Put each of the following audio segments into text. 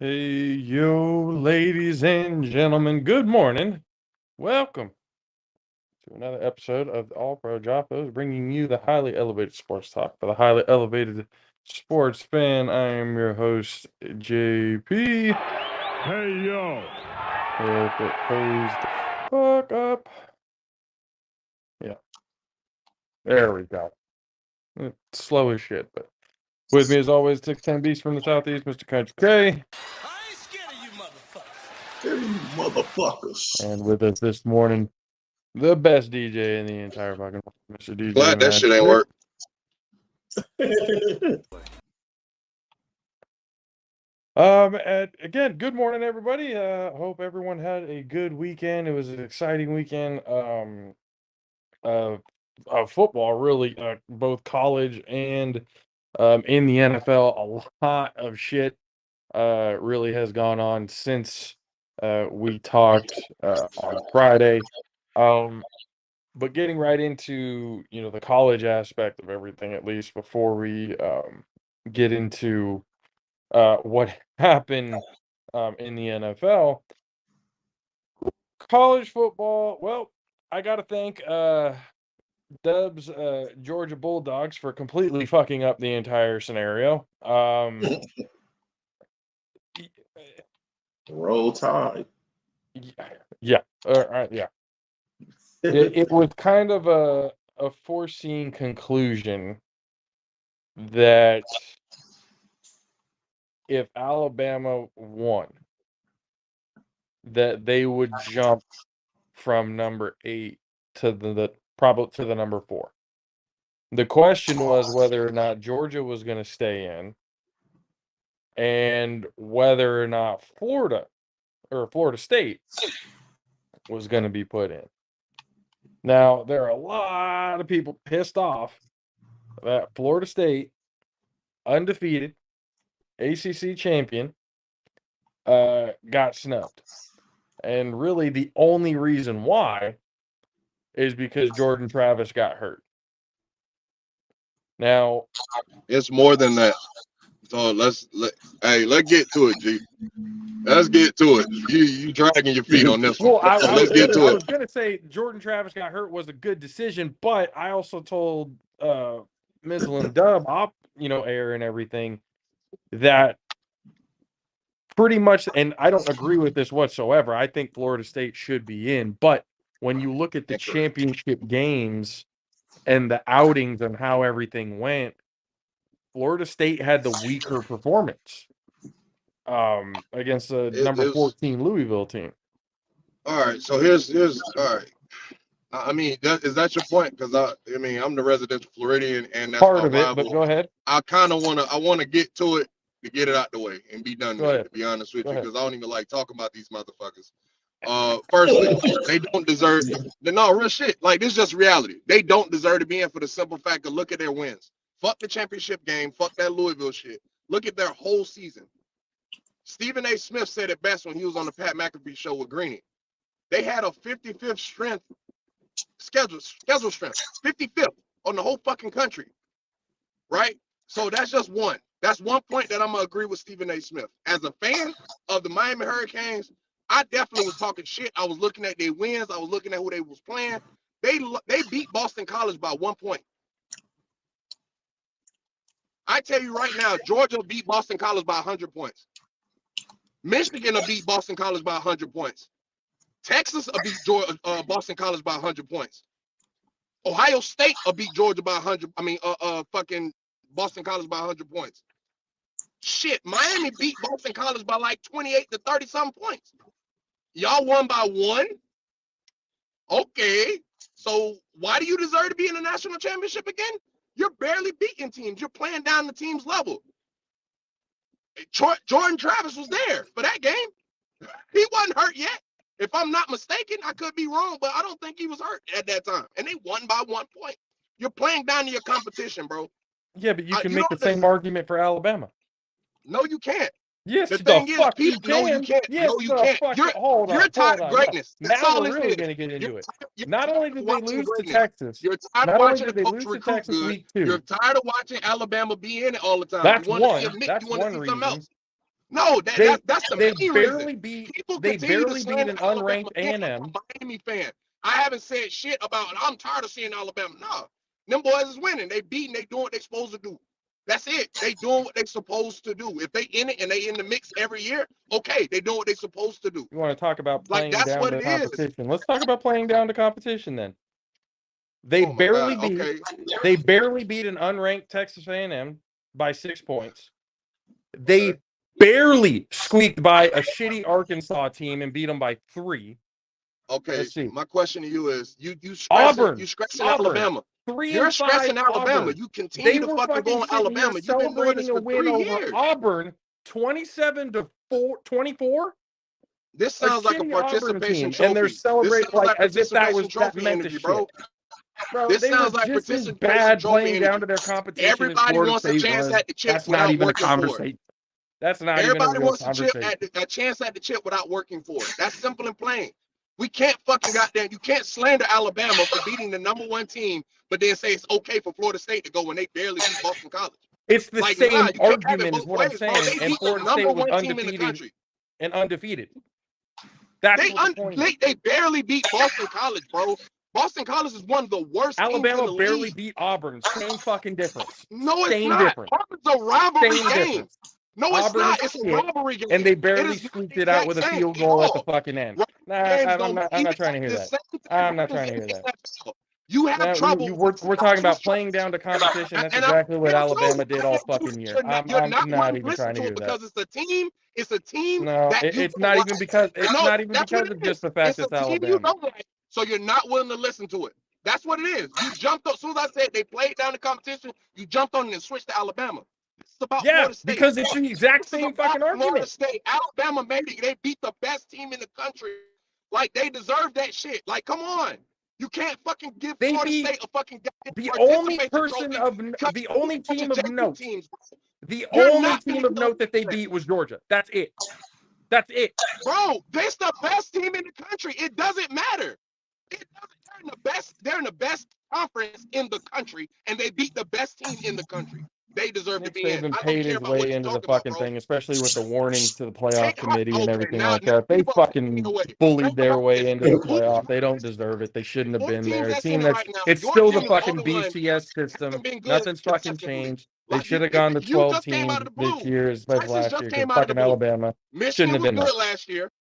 Hey, yo, ladies and gentlemen, good morning. Welcome to another episode of the All Pro JAFFOs, bringing you the highly elevated sports talk for the highly elevated sports fan. I am your host, JP. Hey, yo. If it hurries the fuck up. Yeah, there we go. It's slow as shit, but with me as always, 610 Beast from the Southeast, Mr. Country K. I ain't scared of you motherfuckers. Hey, you motherfuckers. And with us this morning, the best DJ in the entire fucking world, Mr. DJ. Glad that shit ain't work. Again, good morning, everybody. Hope everyone had a good weekend. It was an exciting weekend of football, really, both college and in the NFL. A lot of shit really has gone on since we talked on Friday. But getting right into, the college aspect of everything, at least before we get into what happened in the NFL. College football, well, I got to thank Dub's Georgia Bulldogs for completely fucking up the entire scenario. Roll Tide. Yeah. Yeah. It was kind of a foreseen conclusion that if Alabama won, that they would jump from number 8 to probably to the number 4. The question was whether or not Georgia was going to stay in, and whether or not Florida State was going to be put in. Now, there are a lot of people pissed off that Florida State, undefeated, ACC champion, got snubbed. And really the only reason why is because Jordan Travis got hurt. Now, it's more than that. So let's get to it, G. Let's get to it. You dragging your feet on this one. Well, Let's get to it. I was gonna say Jordan Travis got hurt was a good decision, but I also told Mizzle and Dub air and everything that pretty much, and I don't agree with this whatsoever. I think Florida State should be in, but when you look at the championship games and the outings and how everything went, Florida State had the weaker performance against the number 14 Louisville team. All right, so here's all right. I mean, is that your point? Because I'm the residential Floridian, and that's part of it. But go ahead. I want to get to it to get it out the way and be done with it. To be honest with you, because I don't even like talking about these motherfuckers. Firstly, they don't deserve. No, real shit. Like, this is just reality. They don't deserve to be in for the simple fact of look at their wins. Fuck the championship game. Fuck that Louisville shit. Look at their whole season. Stephen A. Smith said it best when he was on the Pat McAfee show with Greeny. They had a 55th strength schedule strength, 55th on the whole fucking country, right? So that's just one. That's one point that I'm gonna agree with Stephen A. Smith. As a fan of the Miami Hurricanes, I definitely was talking shit. I was looking at their wins. I was looking at who they was playing. They beat Boston College by 1 point. I tell you right now, Georgia beat Boston College by 100 points. Michigan will beat Boston College by 100 points. Texas will beat Boston College by 100 points. Ohio State will beat Georgia by 100. Fucking Boston College by 100 points. Shit, Miami beat Boston College by like 28 to 30 some points. Y'all won by 1. Okay, so why do you deserve to be in the national championship again? You're barely beating teams. You're playing down the team's level. Jordan Travis was there for that game. He wasn't hurt yet. If I'm not mistaken, I could be wrong, but I don't think he was hurt at that time. And they won by 1 point. You're playing down to your competition, bro. Yeah, but you can make the same argument for Alabama. No, you can't. Yes, the thing is, people, no, you can't. Yes, no, you can't. You're tired of greatness. Now we're really going to get into it. Not only did they lose to Texas, you're tired of watching the coach recruit good. You're tired of watching Alabama be in it all the time. That's one. That's one reason. No, that's the main reason. People They continue to barely beat slander an Alabama. unranked A&M. I'm a Miami fan. I haven't said shit about. I'm tired of seeing Alabama. No, them boys is winning. They beating. They doing what they supposed to do. That's it. They doing what they supposed to do. If they in it and they in the mix every year, okay, they doing what they supposed to do. You want to talk about Like playing that's down what to it is. competition? Let's talk about playing down to competition then. Oh my God. Okay. They barely beat an unranked Texas A&M by 6 points. They barely squeaked by a shitty Arkansas team and beat them by 3. Okay. Let's see. My question to you is: you Auburn. stressing Alabama. 3 You're and 5 stressing Alabama. Auburn. You continue to fucking go on Alabama. You've been doing this for 3 years. Auburn, 27-24. This sounds like a participation trophy. And they're celebrating like as if that meant interview, shit. bro. Bro, this they sounds were like just as participation bad trophy playing down to their competition. Everybody wants a chance at the chip. That's not even a conversation. That's not even a real conversation. Everybody wants a chance at the chip without working for it. That's simple and plain. We can't fucking goddamn. You can't slander Alabama for beating the #1 team, but then say it's okay for Florida State to go when they barely beat Boston College. It's the same argument is what I'm saying. And Florida State was undefeated and undefeated. They barely beat Boston College, bro. Boston College is one of the worst teams in the league. Alabama barely beat Auburn. Same fucking difference. No, it's same not. Difference. Auburn's a rivalry same game. Difference. No, it's Auburn not. It's a rivalry game. And they barely squeaked it out with a field goal at the fucking end. Nah, I'm not trying to hear that. I'm not trying to hear that. You have trouble. We're talking about playing down to competition. That's exactly what Alabama did all fucking year. I'm not even trying to hear that. Because it's a team. It's a team. No, it's not even because of just the fact it's Alabama. So you're not willing to listen to it. That's what it is. You jumped up as soon as I said they played down the competition. You jumped on and switched to Alabama. It's about Florida State. Because it's the exact same fucking argument. Florida State, Alabama made it. They beat the best team in the country. Like they deserve that shit. Like come on. You can't fucking give Florida State a fucking the only person of the only team of note. The only team of note that they beat was Georgia. That's it. That's it. Bro, they're the best team in the country. It doesn't matter. They're in the best conference in the country, and they beat the best team in the country. They deserve to be in. They've paid his way into the fucking thing, especially with the warnings to the playoff committee and everything like that. They fucking bullied their way into the playoff. They don't deserve it. They shouldn't have been there. A team it's still the fucking BCS system. Nothing's fucking changed. They should have gone to 12 teams this year, especially last year. Fucking Alabama shouldn't have been there last year.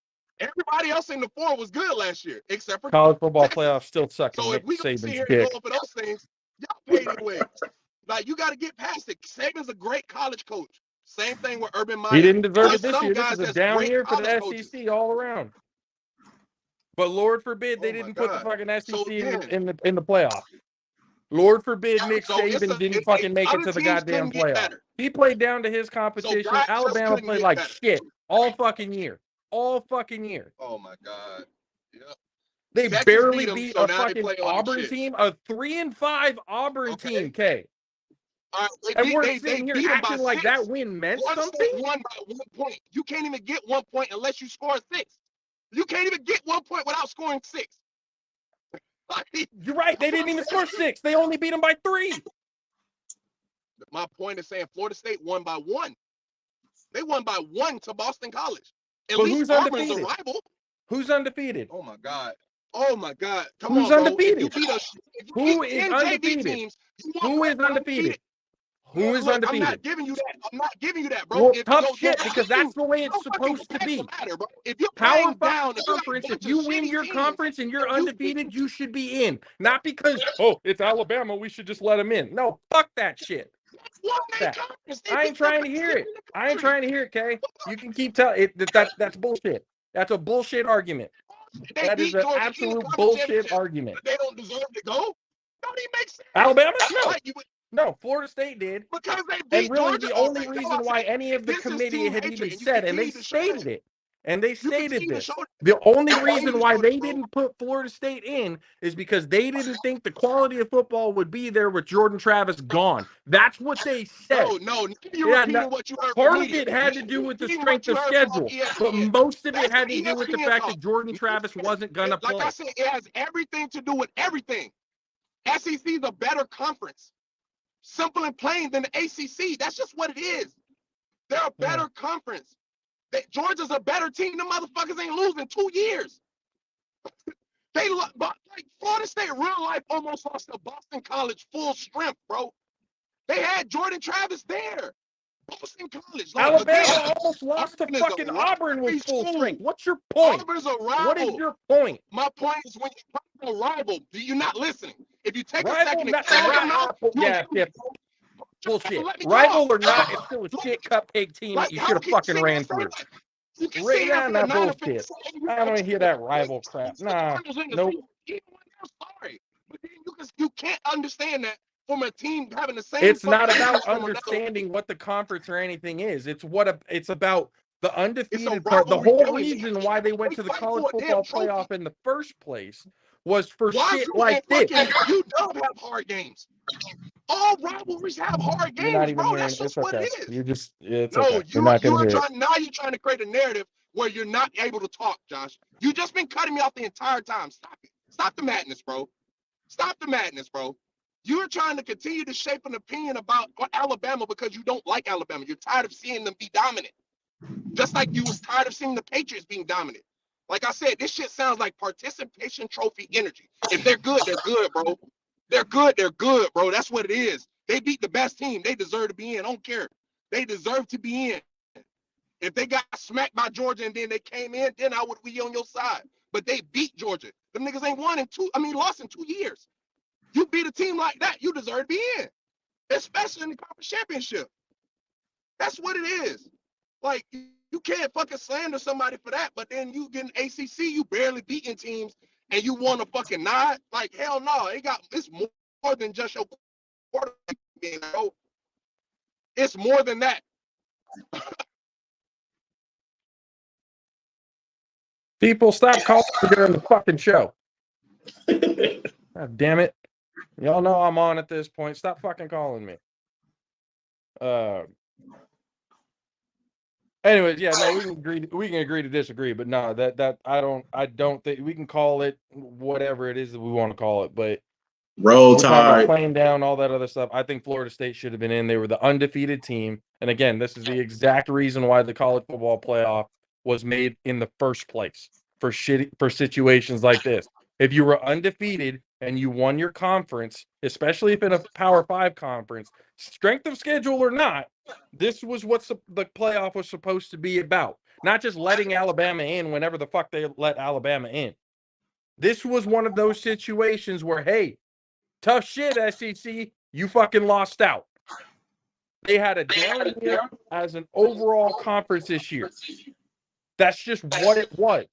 Everybody else in the 4 was good last year, except for college football playoffs still suck. So if we can sit here and go over those things, y'all paid it away. Like you got to get past it. Saban's a great college coach. Same thing with Urban Meyer. He didn't deserve it this year. This is a down year for the SEC all around. But Lord forbid they didn't put the fucking SEC in the playoff. Lord forbid Nick Saban didn't fucking make it to the goddamn playoff. He played down to his competition. Alabama played like shit all fucking year. All fucking year. Oh my God. Yep. They barely beat a fucking Auburn team, a 3-5 Auburn team, K. And we're sitting here acting like that win meant something. Won by 1 point. You can't even get 1 point unless you score 6. You can't even get 1 point without scoring 6. You're right. They didn't even score 6. They only beat them by 3. My point is saying Florida State won by 1. They won by 1 to Boston College. At least Auburn's a rival. Who's undefeated? Oh my God. Oh my God. Come Who's on, undefeated? Who is undefeated? Who is undefeated? Who is undefeated? I'm not giving you that. I'm not giving you that, bro. Well, tough shit, because that's the way it's supposed to be. If you're Power down conference, if you win your conference and you're undefeated, you should be in. Not because, it's Alabama, we should just let them in. No, fuck that shit. I ain't trying to hear it. I ain't trying to hear it, Kay. You can keep telling it that's bullshit. That's a bullshit argument. That is an absolute bullshit argument. They don't deserve to go. Don't even make sense. Alabama? No. No, Florida State did. Because they beat and really Georgia. The only reason why any of the committee had even said, and they stated it, and they stated this, the only reason why they didn't put Florida State in is because they didn't think the quality of football would be there with Jordan Travis gone. That's what they said. No, what you heard. Part of it had to do with the strength of schedule, but most of it had to do with the fact that Jordan Travis wasn't going to play. Like I said, it has everything to do with everything. SEC is a better conference. Simple and plain than the ACC. That's just what it is. They're a better conference. Georgia's a better team. The motherfuckers ain't losing 2 years. Like Florida State, real life almost lost to Boston College full strength, bro. They had Jordan Travis there. Boston College. Like, Alabama almost lost to fucking Auburn with full strength. What's your point? Auburn's a rival. What is your point? My point is when you're a rival, you're not listening. If you take rival, a second and clear your mouth, yeah. Bullshit. Rival or not, it's still a shit cupcake team that you should have fucking ran through. Right now, not bullshit. I don't want to hear that rival crap. Nah, nope. Sorry, but then you can't understand that from a team having the same. It's not about understanding what the conference or anything is. It's about the undefeated part. The whole reason why they went to the college football playoff in the first place was for shit like this. You don't have hard games. All rivalries have hard games, You're not even bro. hearing. That's just what it is. It's okay. You're not going to hear it. Now you're trying to create a narrative where you're not able to talk, Josh. You just been cutting me off the entire time. Stop it. Stop the madness, bro. Stop the madness, bro. You're trying to continue to shape an opinion about Alabama because you don't like Alabama. You're tired of seeing them be dominant. Just like you was tired of seeing the Patriots being dominant. Like I said, this shit sounds like participation trophy energy. If they're good, they're good, bro. They're good, bro. That's what it is. They beat the best team. They deserve to be in. I don't care. They deserve to be in. If they got smacked by Georgia and then they came in, then I would be on your side. But they beat Georgia. Them niggas ain't lost in 2 years. You beat a team like that, you deserve to be in. Especially in the conference championship. That's what it is. Like, you can't fucking slander somebody for that, but then you get an ACC, you barely beating teams, and you want to fucking nod? Like, hell no. It's more than just your quarterback being out. It's more than that. People, stop calling during the fucking show. God damn it. Y'all know I'm on at this point. Stop fucking calling me. Anyways, yeah, no, we can agree to disagree, but no, that I don't think we can call it whatever it is that we want to call it, but Roll Tide, playing down all that other stuff. I think Florida State should have been in. They were the undefeated team, and again, this is the exact reason why the college football playoff was made in the first place for situations like this. If you were undefeated and you won your conference, especially if in a Power 5 conference, strength of schedule or not, this was what the playoff was supposed to be about. Not just letting Alabama in whenever the fuck they let Alabama in. This was one of those situations where, hey, tough shit, SEC, you fucking lost out. They had a down year as an overall conference this year. That's just what it was.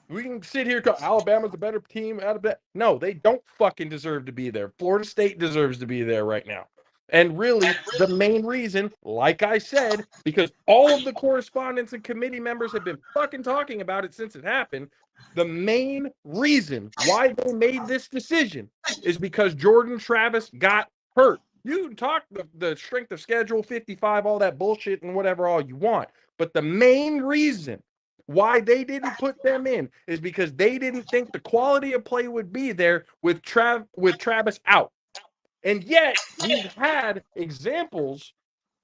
We can sit here and go, Alabama's a better team out of that. No, they don't fucking deserve to be there. Florida State deserves to be there right now. And really, the main reason, like I said, because all of the correspondents and committee members have been fucking talking about it since it happened, the main reason why they made this decision is because Jordan Travis got hurt. You can talk the strength of schedule, 55, all that bullshit and whatever all you want. But the main reason why they didn't put them in is because they didn't think the quality of play would be there with Travis out. And yet, we've had examples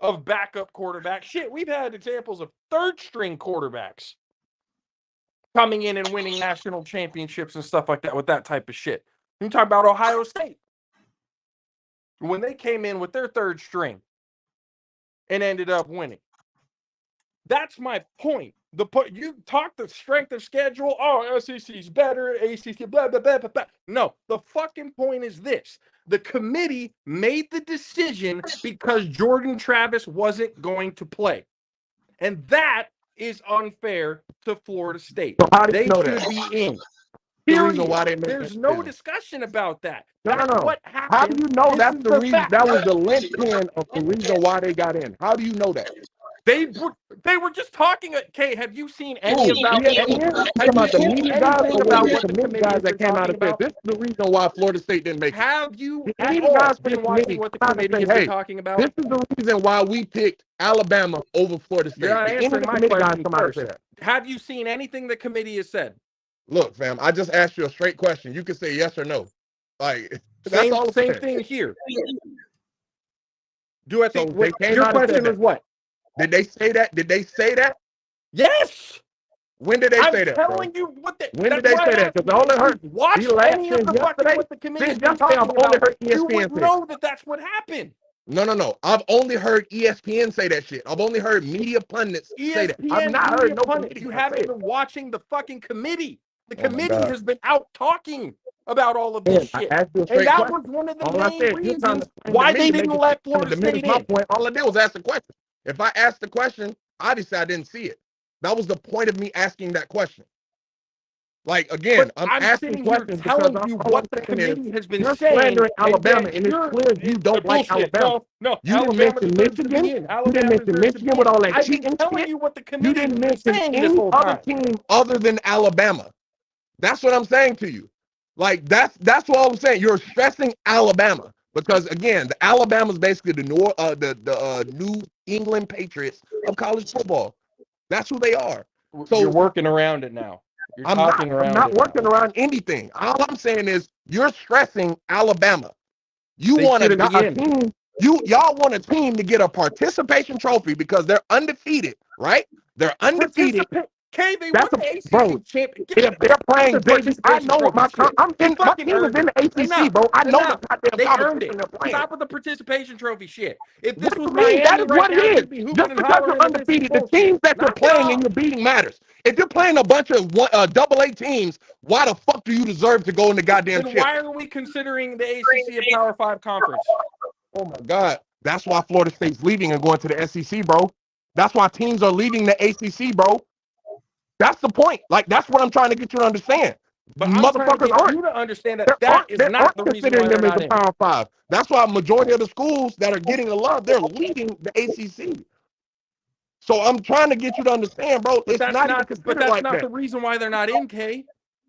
of backup quarterbacks. Shit, we've had examples of third-string quarterbacks coming in and winning national championships and stuff like that with that type of shit. You talk about Ohio State. When they came in with their third string and ended up winning. That's my point. You talk the strength of schedule. Oh, SEC's better. ACC, blah, blah, blah, blah, blah. No, the fucking point is this. The committee made the decision because Jordan Travis wasn't going to play. And that is unfair to Florida State. So how do They you know should that? be in. The reason why they made There's that no decision. discussion about that. No. What happened. How do you know This that's is the reason? fact. That was the linchpin of the reason why they got in. How do you know that? They were just talking. Okay, have you seen any about the media guys or about the what the committee guys that came out and said this is the reason why Florida State didn't make it? Have you Any at all guys been watching what the committee has been talking about? This is the reason why we picked Alabama over Florida State. You're not answering my question first. That. Have you seen anything the committee has said? Look, fam, I just asked you a straight question. You can say yes or no. Like that's all. Same thing here. Do I think so your question is what? Did they say that? Did they say that? Yes. When did they say that, bro? I'm telling you what they. When did they say that? Because I only heard watch any of the fucking what the committee's been talking I've only heard ESPN you would know that that's what happened. No. I've only heard ESPN say that shit. I've only heard media pundits say that. I've not heard no pundits. You haven't been watching the fucking committee. The committee has been out talking about all of this shit. And that was one of the main reasons why they didn't let Florida State in. All I did was ask the question. If I asked the question, obviously I didn't see it. That was the point of me asking that question. Like, again, I'm asking questions telling you what the committee has been you're saying. Slandering Alabama, and it's clear you don't like Alabama. No, you didn't mention Michigan. You didn't mention Michigan with all that cheating shit. Telling you what the committee you didn't mention any other team other than Alabama. That's what I'm saying to you. Like, that's what I'm saying. You're stressing Alabama because, again, the Alabama's basically the New England Patriots of college football. That's who they are. So you're working around it now. I'm not working around anything. All I'm saying is you're stressing Alabama. You want a team. Y'all want a team to get a participation trophy because they're undefeated, right? They're undefeated. They won the ACC championship. If they're playing JV, I know what my team is in the ACC, bro. I know the goddamn competition they're playing. Stop with the participation trophy shit. If this was Miami, that is what it is. Just because you're undefeated, the teams that you're playing and you're beating matters. If you're playing a bunch of AA teams, why the fuck do you deserve to go in the goddamn chip? Why are we considering the ACC a Power 5 conference? Oh my God. That's why Florida State's leaving and going to the SEC, bro. That's why teams are leaving the ACC, bro. That's the point. Like, that's what I'm trying to get you to understand. But motherfuckers aren't. You to understand that is not the reason why they're not in. Power 5. That's why a majority of the schools that are getting the love, they're leading the ACC. So I'm trying to get you to understand, bro. But that's not the reason why they're not in, Kay.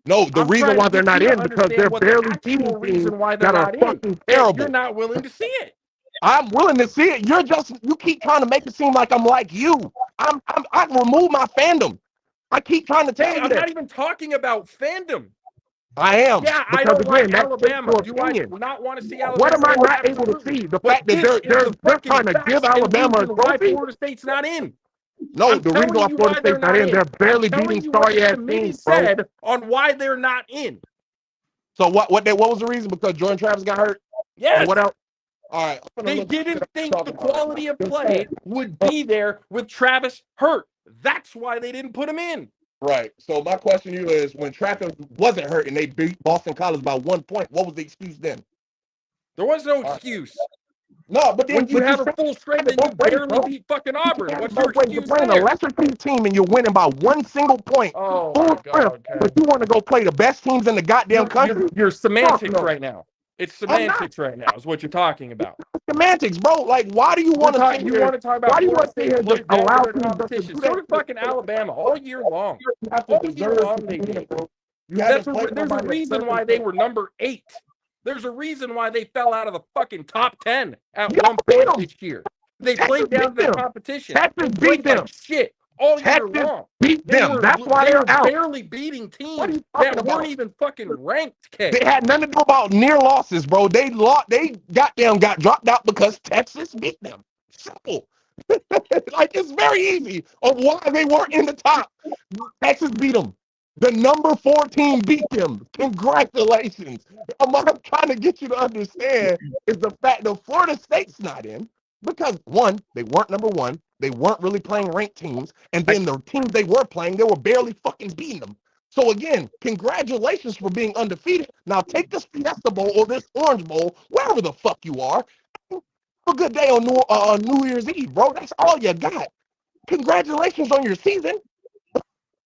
No, the reason why they're not in because they're barely beating teams that are fucking terrible. You're not willing to see it. I'm willing to see it. You keep trying to make it seem like I'm like you. I remove my fandom. I keep trying to tell you I'm not even talking about fandom. I am. Yeah, I don't like Alabama. Do I not want to see Alabama? What am I not able to see? The fact that they're trying to give Alabama a trophy? Florida State's not in. No, the reason why Florida State's not in, they're barely beating sorry-ass teams, bro. Said on why they're not in. So what was the reason? Because Jordan Travis got hurt? Yes. Or what else? All right. They didn't think the quality of play would be there with Travis hurt. That's why they didn't put him in. Right. So my question to you is, when Travis wasn't hurt and they beat Boston College by 1 point, what was the excuse then? There was no excuse. No, but then when you have a full strength and you barely beat fucking Auburn, what's your excuse? You're playing a lesser team and you're winning by 1 single point. Oh, my God, but you want to go play the best teams in the goddamn country? You're semantics right now. It's semantics right now is what you're talking about. Semantics, bro. Like, why do you want to talk? You want to talk about? Why do you want to sit here allow competition? So did fucking Alabama all year long. All year long they did. There's a reason why they were number 8. There's a reason why they fell out of the fucking top 10 at one point this year. They played down to the competition. Texas beat them. Shit. All year long. Beat them. That's why they're out. Barely beating teams that weren't even fucking ranked. Kay. They had nothing to do about near losses, bro. They got dropped out because Texas beat them. Simple. Like, it's very easy of why they weren't in the top. Texas beat them. The number 4 team beat them. Congratulations. What I'm trying to get you to understand is the fact that Florida State's not in because, 1, they weren't number 1. They weren't really playing ranked teams. And then the teams they were playing, they were barely fucking beating them. So, again, congratulations for being undefeated. Now, take this Fiesta Bowl or this Orange Bowl, wherever the fuck you are. Have a good day on New Year's Eve, bro. That's all you got. Congratulations on your season.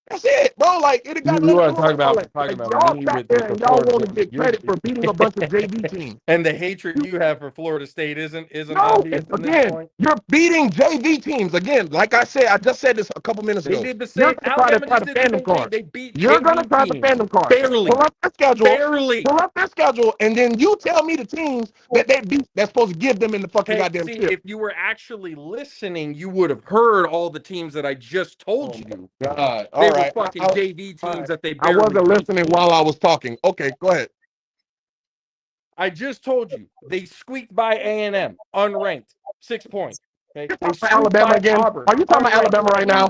That's it, bro. Like, it got you want to talk about y'all sat there and y'all want to get credit for beating a bunch of JV teams. And the hatred you have for Florida State isn't no, obvious. Again, you're beating JV teams. Again, like I said, I just said this a couple minutes ago. They did the same. They beat You're going to try the fandom card. Barely. Pull up their schedule. Barely. Pull up their schedule, and then you tell me the teams that they beat that's supposed to give them in the fucking goddamn chip. If you were actually listening, you would have heard all the teams that I just told you. God. They were fucking JV teams that they barely I wasn't listening while I was talking. Okay, go ahead. I just told you they squeaked by A&M, unranked, 6 points. Okay, You're talking about Alabama again. Auburn. Are you talking about Alabama right now?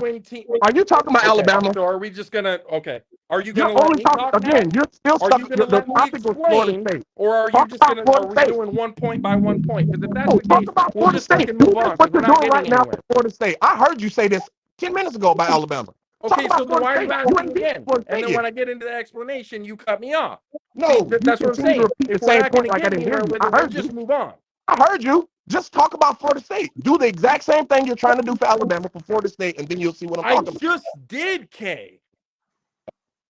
Are you talking about Alabama? So are we just gonna? Okay, are you You're gonna let only me talking talk again. now? You're still Are stuck. you gonna The let me topic was Florida explain, State. or are you Talk just about gonna? Are Florida we State. doing 1 point by 1 point? Because if that's No, the talk case, about we'll Florida just State. fucking Do move this on what because we're you're not doing getting right now for anywhere. Florida State. I heard you say this 10 minutes ago about Alabama. Talk Okay, so about then Florida why are State. you You asking ain't beat again? Florida And State then yet. when I get into the explanation, you cut me off. See, No, you that's what I'm continue to saying. repeat the If we're same not going point to like I get didn't hear anywhere you. with I it, we'll heard just you. move on. I heard you. Just talk about Florida State. Do the exact same thing you're trying to do for Alabama for Florida State, and then you'll see what I'm I talking about. just did, Kay.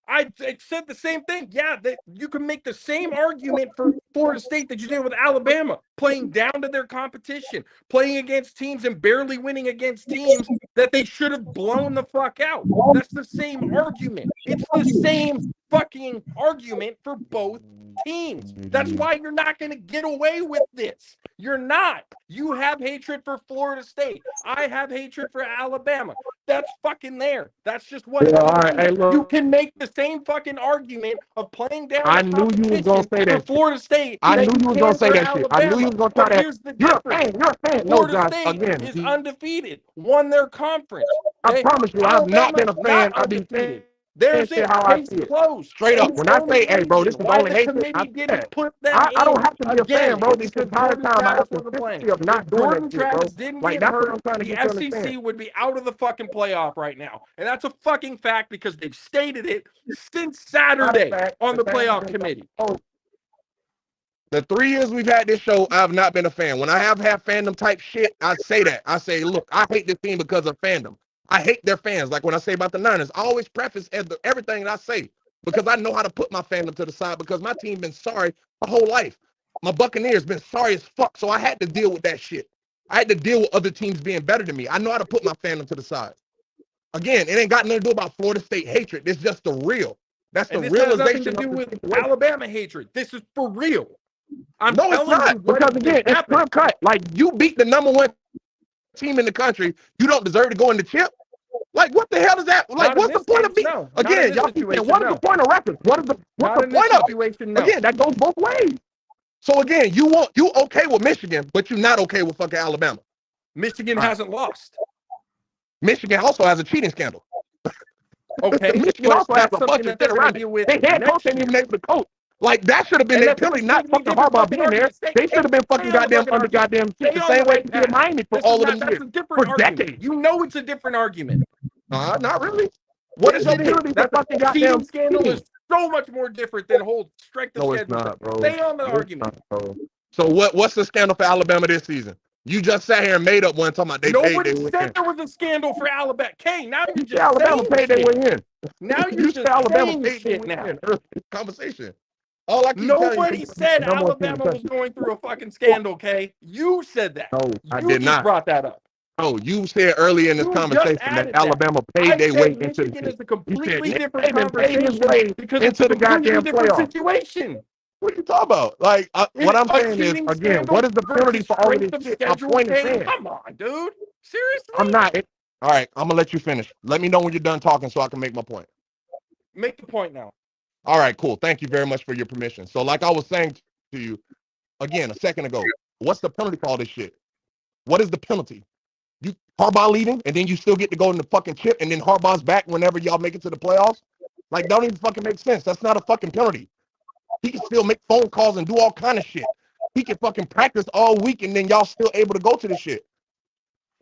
I said the same thing. Yeah, that you can make the same argument for Florida State that you did with Alabama, playing down to their competition, playing against teams and barely winning against teams that they should have blown the fuck out. That's the same argument. It's the same fucking argument for both teams. That's why you're not going to get away with this. You're not. You have hatred for Florida State. I have hatred for Alabama. That's fucking there. That's just what it is. All right, hey, look, You can make the same fucking argument of playing down I the knew you was gonna competition say for that shit. Florida State I knew that you you was gonna can say for that shit. I knew you Alabama. was gonna try But that. here's the You're a difference. fan. You're a fan. No, Florida Josh. State Again, is undefeated, won their conference. I Okay, promise you, I've not Alabama been a not fan. I've been saying undefeated. There's shit it. how I Case see it. closed. Straight And up. the When I only say, hey, bro, this reason is why only the hatred, I committee say didn't that. put them I in don't have to be a fan, again bro. is This because entire Jordan time I have Travis the wasn't playing. consistency of If not doing that Jordan shit, bro. Travis didn't Like, get that's what hurt, I'm trying to the get you to understand. SEC would be out of the fucking playoff right now. And that's a fucking fact because they've stated it since Saturday on the playoff committee. The 3 years we've had this show, I've not been a fan. When I have had fandom type shit, I say that. I say, look, I hate this team because of fandom. I hate their fans. Like when I say about the Niners, I always preface everything that I say because I know how to put my fandom to the side because my team been sorry my whole life. My Buccaneers been sorry as fuck, so I had to deal with that shit. I had to deal with other teams being better than me. I know how to put my fandom to the side. Again, it ain't got nothing to do about Florida State hatred. It's just the real. That's the And this has nothing to realization do of the with situation. Alabama hatred. This is for real. I'm No, it's telling you not. what Because just again, it's clear happened. cut. Like you beat the number one team in the country, you don't deserve to go in the chip. Like what the hell is that? Like Not in what's the this point of case, beat? no. Not in Again, this y'all keep saying, situation, what is the no. point of records? What's Not the in this point of it? situation, no. Again, that goes both ways. So again, you okay with Michigan, but you're not okay with fucking Alabama. Michigan hasn't lost. Michigan also has a cheating scandal. Okay, Michigan but also has that's a bunch something of that shit they're going to around it. deal with They head coach next ain't year. even able to coach. Like that should have been And their that's a penalty, not completely fucking different Harbaugh fucking being there. argument. Stay, They should have been stay fucking on the goddamn fucking under argument. goddamn shit Stay the on the same way right they did path. Miami for This all is of not, them that's years. a different For argument. decades. You know it's a different argument. Not really. What is Yes, your it is. penalty for That the fucking goddamn cheating scandal cheating? is so much more different than whole strength of No, it's schedule. not, bro. Stay on the No, it's argument. not, bro. So what's the scandal for Alabama this season? You just sat here and made up one talking about they paid Nobody their way said in. there was a scandal for Alabama. Kay, now you're You say just Alabama saying paid their way shit. in. Now you're You say just Alabama saying paid their shit way now. in. Earlier in the conversation. All I keep telling you Nobody is said the number one team in the Alabama was country. going through a fucking scandal, Kay. You said that. No, I You did just not. brought that up. Oh, you said earlier in this You just conversation that added that. Alabama paid I their way said into the Michigan shit. is a You said completely Nick different Saban paid his conversation way because it's a into the completely goddamn different playoffs. situation. What are you talking about? Like, what I'm A saying is, cheating again, what scandal is the penalty versus for all of this strength of shit? My schedule, point is Kay? saying, Come on, dude. I'm Seriously? not. All right, I'm gonna let you finish. Let me know when you're done talking so I can make my point. Make the point now. All right, cool. Thank you very much for your permission. So, like I was saying to you again a second ago, what's the penalty for all this shit? What is the penalty? You Harbaugh leaving, and then you still get to go in the fucking chip, and then Harbaugh's back whenever y'all make it to the playoffs? Like, don't even fucking make sense. That's not a fucking penalty. He can still make phone calls and do all kind of shit. He can fucking practice all week, and then y'all still able to go to the shit.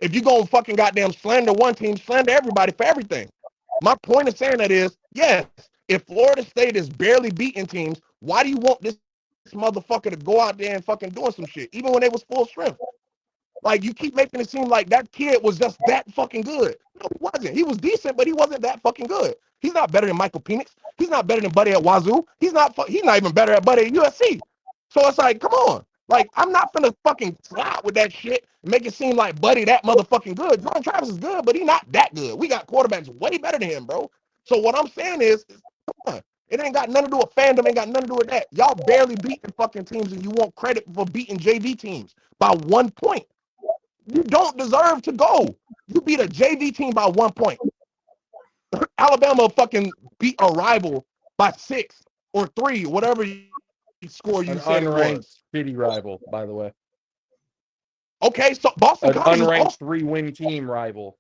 If you go and fucking goddamn slander one team, slander everybody for everything. My point of saying that is, yes, if Florida State is barely beating teams, why do you want this motherfucker to go out there and fucking doing some shit, even when they was full strength? Like, you keep making it seem like that kid was just that fucking good. No, he wasn't. He was decent, but he wasn't that fucking good. He's not better than Michael Penix. He's not better than Buddy at Wazoo. He's not even better at Buddy at USC. So it's like, come on. Like, I'm not finna fucking slide with that shit and make it seem like Buddy that motherfucking good. Jordan Travis is good, but he's not that good. We got quarterbacks way better than him, bro. So what I'm saying is come on. It ain't got nothing to do with fandom, ain't got nothing to do with that. Y'all barely beating fucking teams and you want credit for beating JV teams by 1 point. You don't deserve to go. You beat a JV team by 1 point. Alabama fucking beat a rival by 6 or 3, whatever score you An said it unranked was. shitty rival, by the way. Okay, so Boston An College is unranked also 3-win team rival.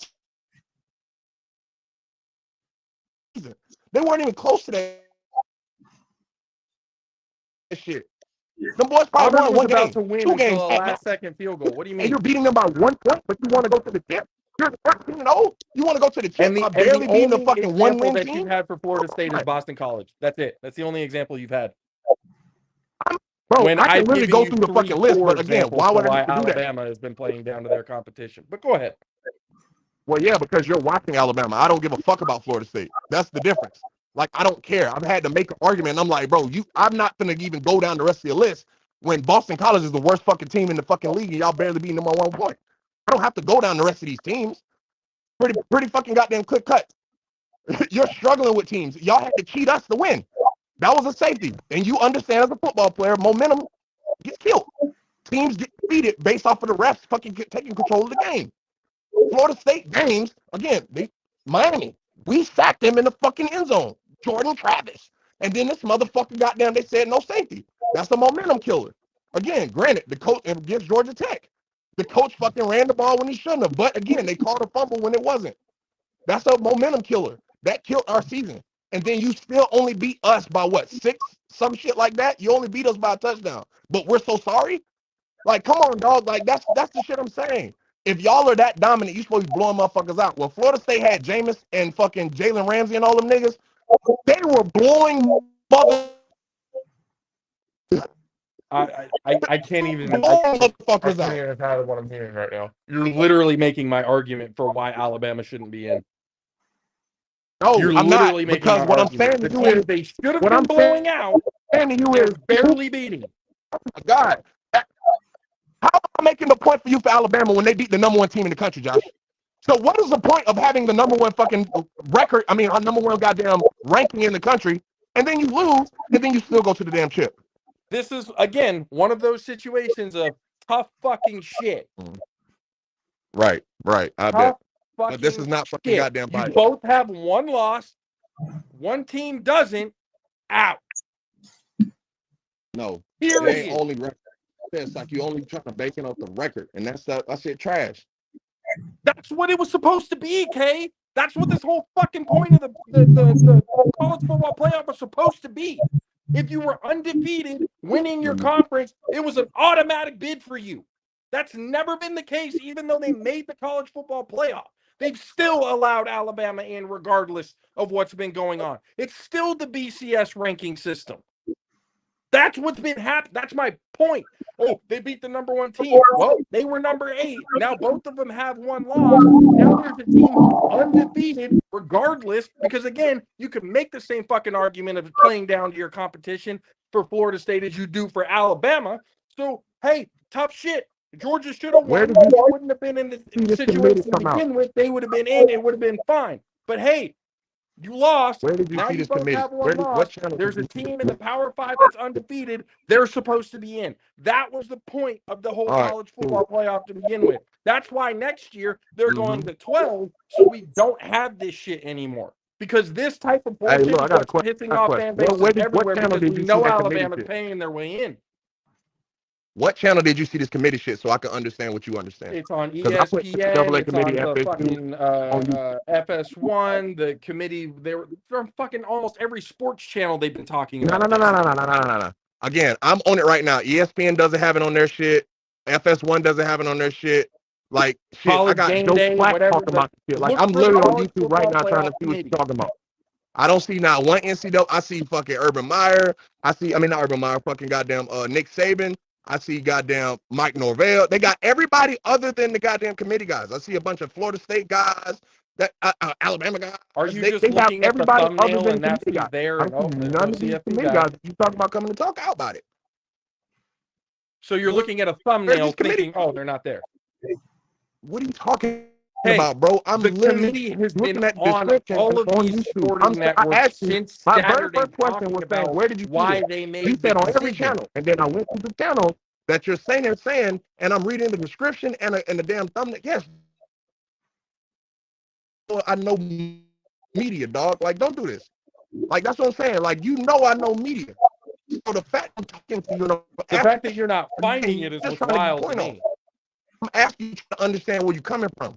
They weren't even close to that shit. Them boys probably Auburn won was one about game, to win 2 until games a at max. last-second field goal. What do you And mean? you're beating them by 1 point, but you want to go to the chip? You're 13-0. You want to go to the chip by barely beating a fucking 1-win that team? you've had for Florida State is Boston College. That's it. That's the only example you've had. Bro, When I can I've literally given go you through the 3, fucking list, 4 but again, examples why for would I why have to do that? Alabama has been playing down to their competition. But go ahead. Well, yeah, because you're watching Alabama. I don't give a fuck about Florida State. That's the difference. Like, I don't care. I've had to make an argument. I'm like, bro, I'm not going to even go down the rest of your list when Boston College is the worst fucking team in the fucking league and y'all barely beating them on 1 point. I don't have to go down the rest of these teams. Pretty fucking goddamn clear cut. You're struggling with teams. Y'all had to cheat us to win. That was a safety. And you understand as a football player, momentum gets killed. Teams get defeated based off of the refs fucking taking control of the game. Florida State games, again, Miami, we sacked them in the fucking end zone. Jordan Travis. And then this motherfucker goddamn, they said no safety. That's a momentum killer. Again, granted, the coach against Georgia Tech. The coach fucking ran the ball when he shouldn't have. But again, they called a fumble when it wasn't. That's a momentum killer. That killed our season. And then you still only beat us by what, 6? Some shit like that? You only beat us by a touchdown. But we're so sorry? Like, come on, dog. Like, that's the shit I'm saying. If y'all are that dominant, you supposed to be blowing motherfuckers out. Well, Florida State had Jameis and fucking Jalen Ramsey and all them niggas. They were blowing I can't even motherfuckers out. fathom what I'm hearing right now. You're literally making my argument for why Alabama shouldn't be in. No, You're I'm not. literally making Because my what I'm argument. saying The to you teams is, they should have what been I'm blowing out, saying to you they're is, barely beating. God, how am I making the point for you for Alabama when they beat the number 1 team in the country, Josh? So what is the point of having the number 1 fucking record? I mean, our number 1 goddamn ranking in the country, and then you lose, and then you still go to the damn chip. This is, again, one of those situations of tough fucking shit. Right. I bet. But this is not fucking goddamn You bias. both have 1 loss. One team doesn't. Out. No. Period. It ain't only record. It's like you only trying to bake it off the record, and that shit trash. That's what it was supposed to be, Kay. That's what this whole fucking point of the college football playoff was supposed to be. If you were undefeated, winning your conference, it was an automatic bid for you. That's never been the case, even though they made the college football playoff. They've still allowed Alabama in regardless of what's been going on. It's still the BCS ranking system. That's what's been happening. That's my point. Oh, they beat the number 1 team. Well, they were number 8. Now both of them have 1 loss. Now there's a team who's undefeated regardless, because again, you can make the same fucking argument of playing down to your competition for Florida State as you do for Alabama. So, hey, tough shit. Georgia should have won. They wouldn't have been in the situation to begin with. They would have been in. It would have been fine. But hey, you lost. Where did you Now see you this both committee? have 1 loss. There's a team in the Power 5 that's undefeated. They're supposed to be in. That was the point of the whole college football playoff to begin with. That's why next year they're going to 12, so we don't have this shit anymore. Because this type of bullshit is what's pissing off fan bases everywhere, because we know Alabama's paying their way in. What channel did you see this committee shit so I can understand what you understand? It's on ESPN. It's on the fucking FS1. The committee, they're from fucking almost every sports channel they've been talking about. No. Again, I'm on it right now. ESPN doesn't have it on their shit. FS1 doesn't have it on their shit. Like, shit, College I got Game Joe Day, Black whatever. talking about shit. Like, Look I'm for the literally on college YouTube right football now trying to playoff see what you're committee. talking about. I don't see not one NCAA. I see fucking Urban Meyer. Not Urban Meyer, fucking goddamn Nick Saban. I see goddamn Mike Norvell. They got everybody other than the goddamn committee guys. I see a bunch of Florida State guys, that Alabama guys. Are you they just looking at the thumbnail and that's who's there? And none of these committee guys. You talking about coming to talk out about it? So you're looking at a thumbnail thinking, oh, they're not there. What are you talking about, bro? I'm the literally committee has looking been at the on description all of on these YouTube. sporting networks since my Saturday. very first question was saying, where did you see why this? they made You said the on every decision. channel, and then I went to the channel that you're saying, and I'm reading the description and the damn thumbnail. Yes, I know media, dog. Like, don't do this. Like, that's what I'm saying. Like, you know, I know media. So the fact I'm talking to you, the fact that you're not finding it is what's wild to me. I'm asking you to understand where you're coming from.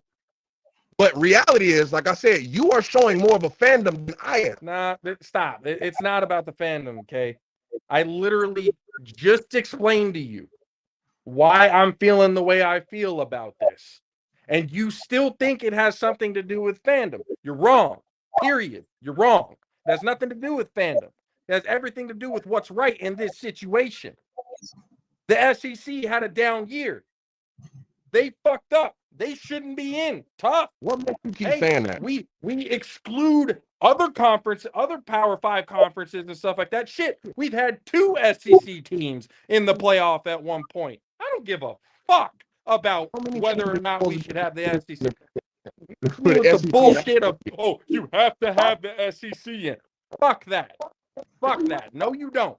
But reality is, like I said, you are showing more of a fandom than I am. Nah, stop. It's not about the fandom, okay? I literally just explained to you why I'm feeling the way I feel about this. And you still think it has something to do with fandom. You're wrong. Period. You're wrong. That's nothing to do with fandom. It has everything to do with what's right in this situation. The SEC had a down year. They fucked up. They shouldn't be in. Tough. What makes you keep saying that? We exclude other conference, other Power 5 conferences and stuff like that. Shit, we've had 2 SEC teams in the playoff at one point. I don't give a fuck about whether or not we should have the SEC. With the bullshit of, oh, you have to have the SEC in. Fuck that. Fuck that. No, you don't.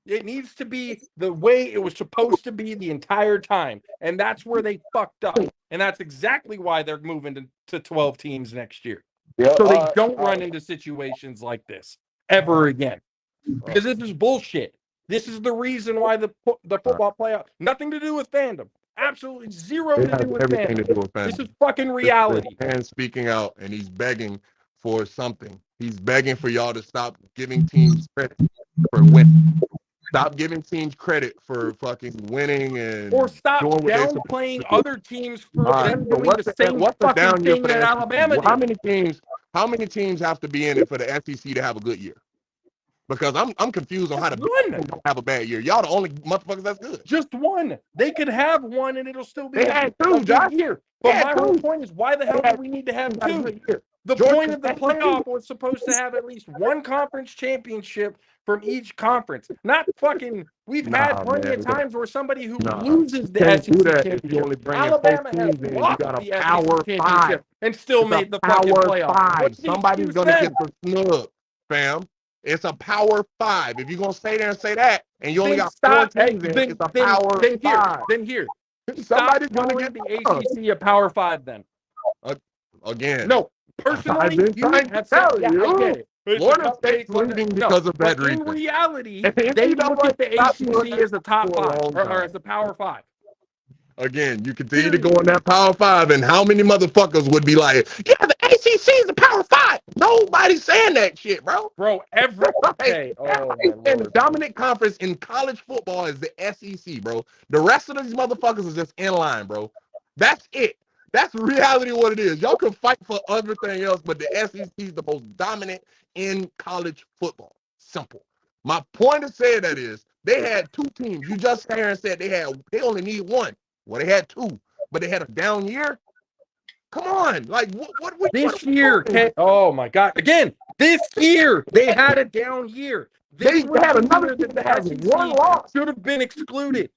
It needs to be the way it was supposed to be the entire time. And that's where they fucked up. And that's exactly why they're moving to 12 teams next year. Yeah, So they don't run into situations like this ever again. Because this is bullshit. This is the reason why the football playoff, nothing to do with fandom. Absolutely zero to do with fandom. This is fucking reality. And speaking out, and he's begging for something. He's begging for y'all to stop giving teams credit for winning. Stop giving teams credit for fucking winning and or stop downplaying other teams for them doing the same fucking thing that Alabama did. How many teams have to be in it for the SEC to have a good year? Because I'm confused on how to have a bad year. Y'all the only motherfuckers that's good. Just one. They could have one and it'll still be a good year. But my whole point is, why the hell do we need to have 2? The point of the playoff was supposed to have at least one conference championship from each conference. Not fucking, we've had plenty of times where somebody who loses the SEC championship, Alabama has lost the SEC championship and still made the fucking playoff. Somebody's going to get the snub, fam. It's a Power 5. If you're going to stay there and say that, and you only got 4 teams in, it's a Power 5. Then here. Somebody's going to get the ACC a Power 5 then. Again. No. Personally, you have said, I get it. Florida State's losing because of that reason. In reality, they look at the ACC as a top 5 or as a Power 5. Again, you continue to go in that Power 5, and how many motherfuckers would be like, yeah, the ACC is a Power 5. Nobody's saying that shit, bro. Bro, everybody. And the dominant conference in college football is the SEC, bro. The rest of these motherfuckers is just in line, bro. That's it. That's reality of what it is. Y'all can fight for everything else, but the SEC is the most dominant in college football. Simple. My point of saying that is they had 2 teams. You just sat here and said they only need 1. Well, they had 2, but they had a down year. Come on, like what this year? Oh my God! Again, this year they had a down year. They had another team that has 1 loss. Should have been excluded.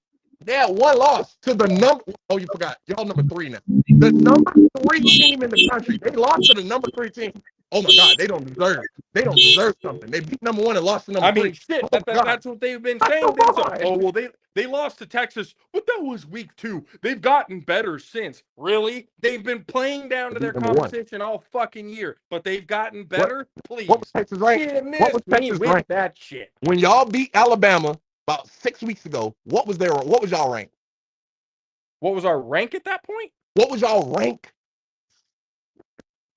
They had 1 loss to the number. Oh, you forgot. Y'all number 3 now. The number 3 team in the country. They lost to the number 3 team. Oh my God, they don't deserve it. They don't deserve something. They beat number 1 and lost to number 3. I mean, shit. That's what they've been saying. Oh well, they lost to Texas, but that was week 2. They've gotten better since. Really? They've been playing down to their competition all fucking year, but they've gotten better. Please. What was Texas ranked? What was Texas ranked? That shit. When y'all beat Alabama about 6 weeks ago, what was y'all rank? What was our rank at that point? What was y'all rank?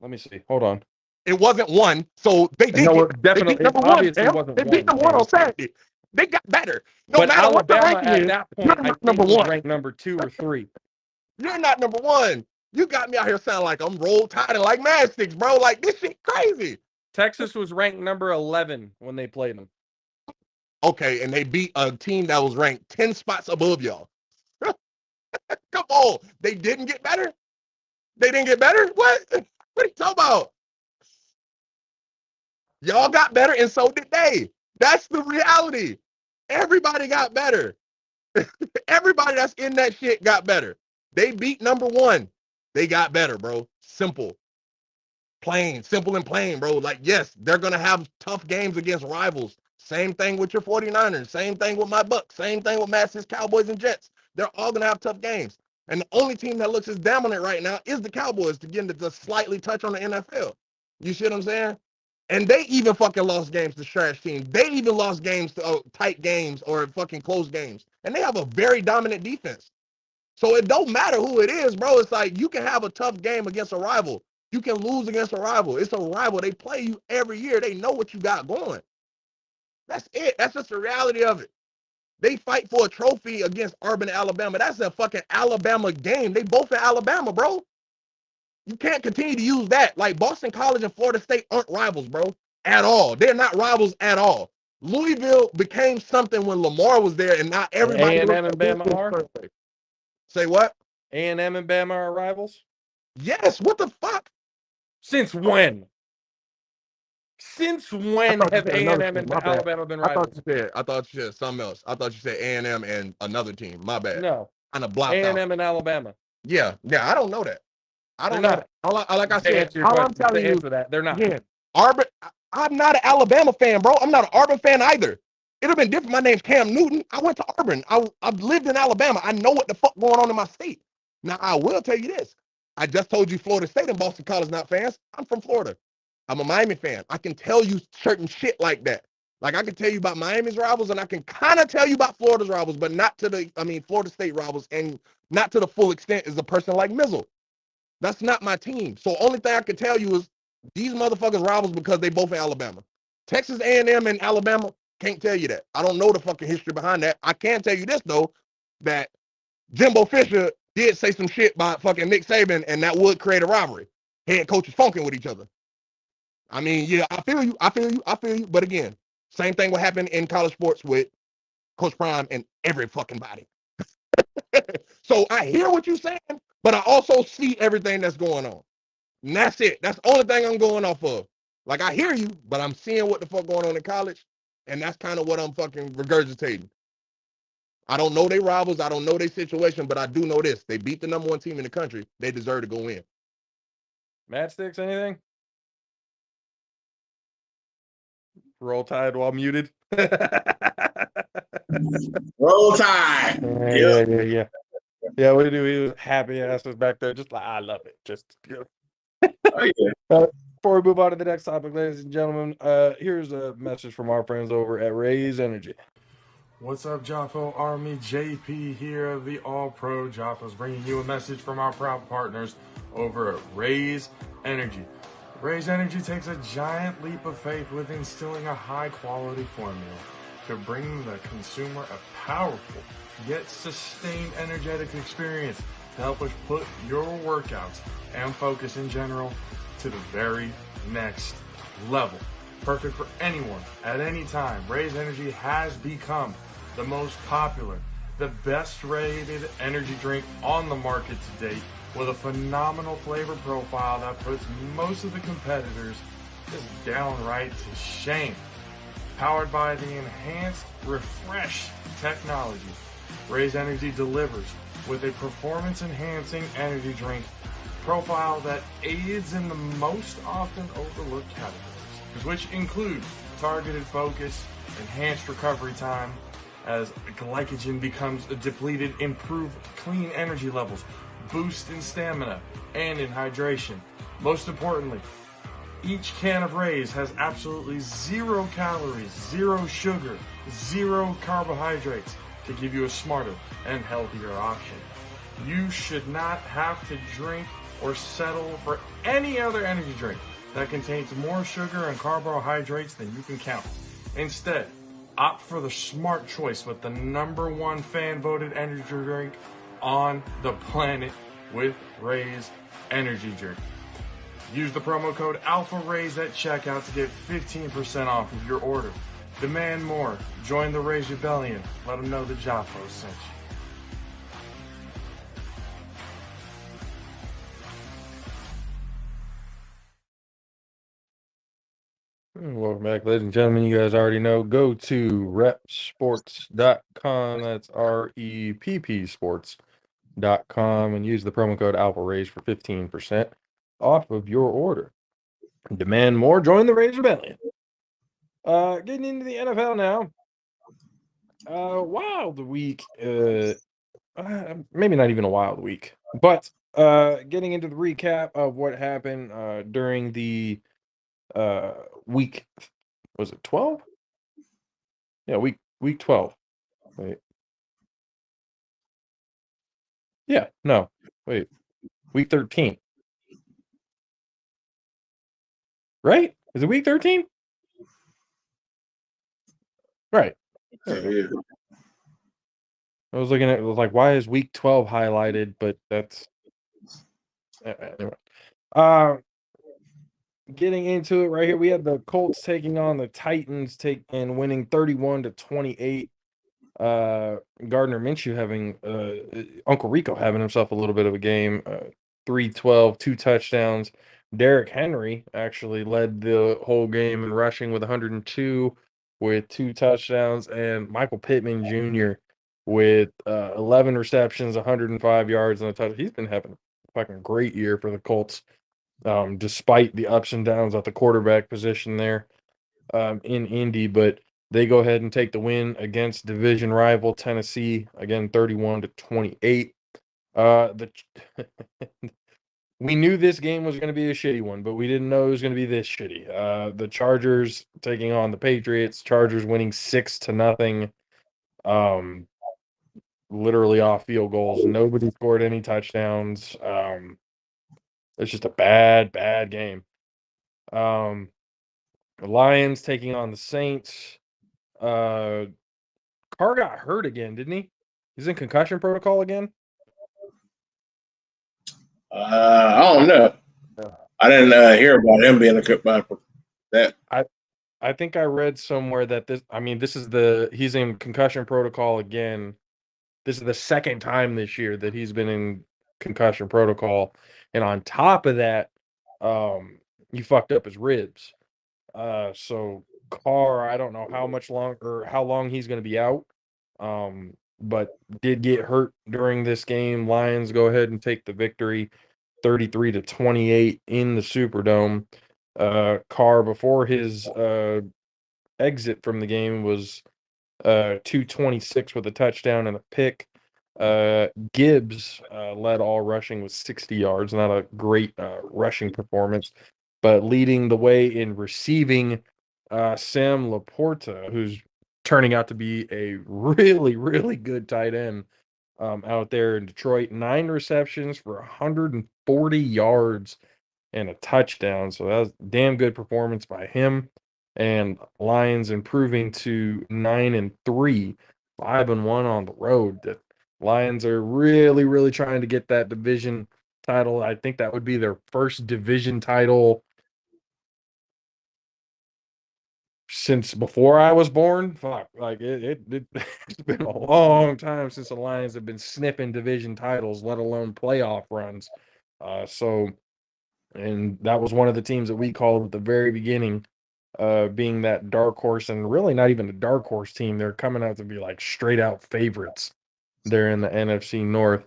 Let me see. Hold on. It wasn't 1, so they did. Definitely. They beat number 1. They beat number 1 on Saturday. They got better. No but matter Alabama what the ranking at is, that point, I think number 1. Ranked number 2 or 3. You're not number 1. You got me out here sounding like I'm roll tide and like mad sticks, bro. Like this shit crazy. Texas was ranked number 11 when they played them. Okay, and they beat a team that was ranked 10 spots above y'all. Come on. They didn't get better? They didn't get better? What? What are you talking about? Y'all got better, and so did they. That's the reality. Everybody got better. Everybody that's in that shit got better. They beat number 1. They got better, bro. Simple. Simple and plain, bro. Like, yes, they're going to have tough games against rivals. Same thing with your 49ers. Same thing with my Bucks. Same thing with Mass's Cowboys and Jets. They're all going to have tough games. And the only team that looks as dominant right now is the Cowboys, to get into the slightly touch on the NFL. You see what I'm saying? And they even fucking lost games to trash teams. They even lost games to tight games or fucking close games. And they have a very dominant defense. So it don't matter who it is, bro. It's like you can have a tough game against a rival. You can lose against a rival. It's a rival. They play you every year. They know what you got going. That's it. That's just the reality of it. They fight for a trophy against Auburn, Alabama. That's a fucking Alabama game. They both in Alabama, bro. You can't continue to use that. Like Boston College and Florida State aren't rivals, bro, at all. They're not rivals at all. Louisville became something when Lamar was there, and not everybody. A&M and Bama are? Say what? A&M and Bama are rivals? Yes. What the fuck? Since when? Since when have A&M and Alabama been rivals? I thought you said something else. I thought you said A&M and another team. My bad. No. Kind of blocked out. A&M and Alabama. Yeah. I don't know that. I don't They're know not. that. Like I said, all I'm telling you that they're not. Again, Auburn. I'm not an Alabama fan, bro. I'm not an Auburn fan either. It'd have been different. My name's Cam Newton. I went to Auburn. I've lived in Alabama. I know what the fuck going on in my state. Now I will tell you this. I just told you Florida State and Boston College not fans. I'm from Florida. I'm a Miami fan. I can tell you certain shit like that. Like I can tell you about Miami's rivals, and I can kind of tell you about Florida's rivals, but not to Florida State rivals, and not to the full extent as a person like Mizzle. That's not my team. So only thing I can tell you is these motherfuckers rivals because they both in Alabama. Texas A&M and Alabama, can't tell you that. I don't know the fucking history behind that. I can tell you this though, that Jimbo Fisher did say some shit about fucking Nick Saban, and that would create a rivalry. Head coaches funking with each other. I mean, yeah, I feel you. But again, same thing will happen in college sports with Coach Prime and every fucking body. So I hear what you're saying, but I also see everything that's going on. And that's it. That's the only thing I'm going off of. Like, I hear you, but I'm seeing what the fuck going on in college, and that's kind of what I'm fucking regurgitating. I don't know their rivals. I don't know their situation, but I do know this. They beat the number one team in the country. They deserve to go in. Matchsticks, anything? Roll Tide while muted. Roll Tide. Yeah. Yeah, we do. He was happy asses back there. Just like, I love it. Just, Oh, yeah. Before we move on to the next topic, ladies and gentlemen, here's a message from our friends over at Raise Energy. What's up, Jaffo Army? JP here of the All Pro Jaffos, bringing you a message from our proud partners over at Raise Energy. Raise Energy takes a giant leap of faith with instilling a high-quality formula to bring the consumer a powerful yet sustained energetic experience to help us put your workouts and focus in general to the very next level. Perfect for anyone at any time. Raise Energy has become the most popular, the best rated energy drink on the market to date, with a phenomenal flavor profile that puts most of the competitors just downright to shame. Powered by the enhanced Refresh technology, Raise Energy delivers with a performance-enhancing energy drink profile that aids in the most often overlooked categories, which include targeted focus, enhanced recovery time, as glycogen becomes depleted, improve clean energy levels, boost in stamina, and in hydration. Most importantly, each can of Raise has absolutely 0 calories, 0 sugar, 0 carbohydrates to give you a smarter and healthier option. You should not have to drink or settle for any other energy drink that contains more sugar and carbohydrates than you can count. Instead, opt for the smart choice with the #1 fan-voted energy drink on the planet with Raise Energy Drink. Use the promo code ALPHARAISE at checkout to get 15% off of your order. Demand more. Join the Raise Rebellion. Let them know the JAFFOs sent you. Welcome back, ladies and gentlemen. You guys already know. Go to repsports.com. That's REPP sports.com and use the promo code ALPHARAISE for 15% off of your order. Demand more. Join the Raise Rebellion. Getting into the NFL now. Wild week. Maybe not even a wild week, but getting into the recap of what happened during the week. Was it 12? Yeah, week 12. Wait. Yeah, no. Wait. Week 13. Right? Is it week 13? Right. There we go. I was looking at it, was like, why is week 12 highlighted? But that's anyway. Getting into it right here, we had the Colts taking on the Titans, and winning 31-28. Gardner Minshew having Uncle Rico having himself a little bit of a game. 312, 2 touchdowns. Derrick Henry actually led the whole game in rushing with 102 with 2 touchdowns, and Michael Pittman Jr. with 11 receptions, 105 yards, and a touchdown. He's been having a fucking great year for the Colts, despite the ups and downs at the quarterback position there in Indy. But they go ahead and take the win against division rival Tennessee, again 31-28. The we knew this game was going to be a shitty one, but we didn't know it was going to be this shitty. The Chargers taking on the Patriots. Chargers winning 6-0. Literally off field goals. Nobody scored any touchdowns. It's just a bad game. The Lions taking on the Saints. Carr got hurt again, didn't he? He's in concussion protocol again. I don't know. I didn't hear about him being that. I think I read somewhere that he's in concussion protocol again. This is the second time this year that he's been in concussion protocol, and on top of that, he fucked up his ribs. So Carr, I don't know how long he's going to be out. But did get hurt during this game. Lions go ahead and take the victory, 33-28 in the Superdome. Carr, before his exit from the game, was 226 with a touchdown and a pick. Gibbs led all rushing with 60 yards. Not a great rushing performance, but leading the way in receiving, Sam Laporta, who's turning out to be a really, really good tight end out there in Detroit. 9 receptions for 140 yards and a touchdown. So that was a damn good performance by him. And Lions improving to 9-3, 5-1 on the road. The Lions are really, really trying to get that division title. I think that would be their first division title since before I was born. Fuck, like it's been a long time since the Lions have been sniffing division titles, let alone playoff runs. And that was one of the teams that we called at the very beginning, being that dark horse, and really not even a dark horse team. They're coming out to be like straight out favorites. They're in the NFC North.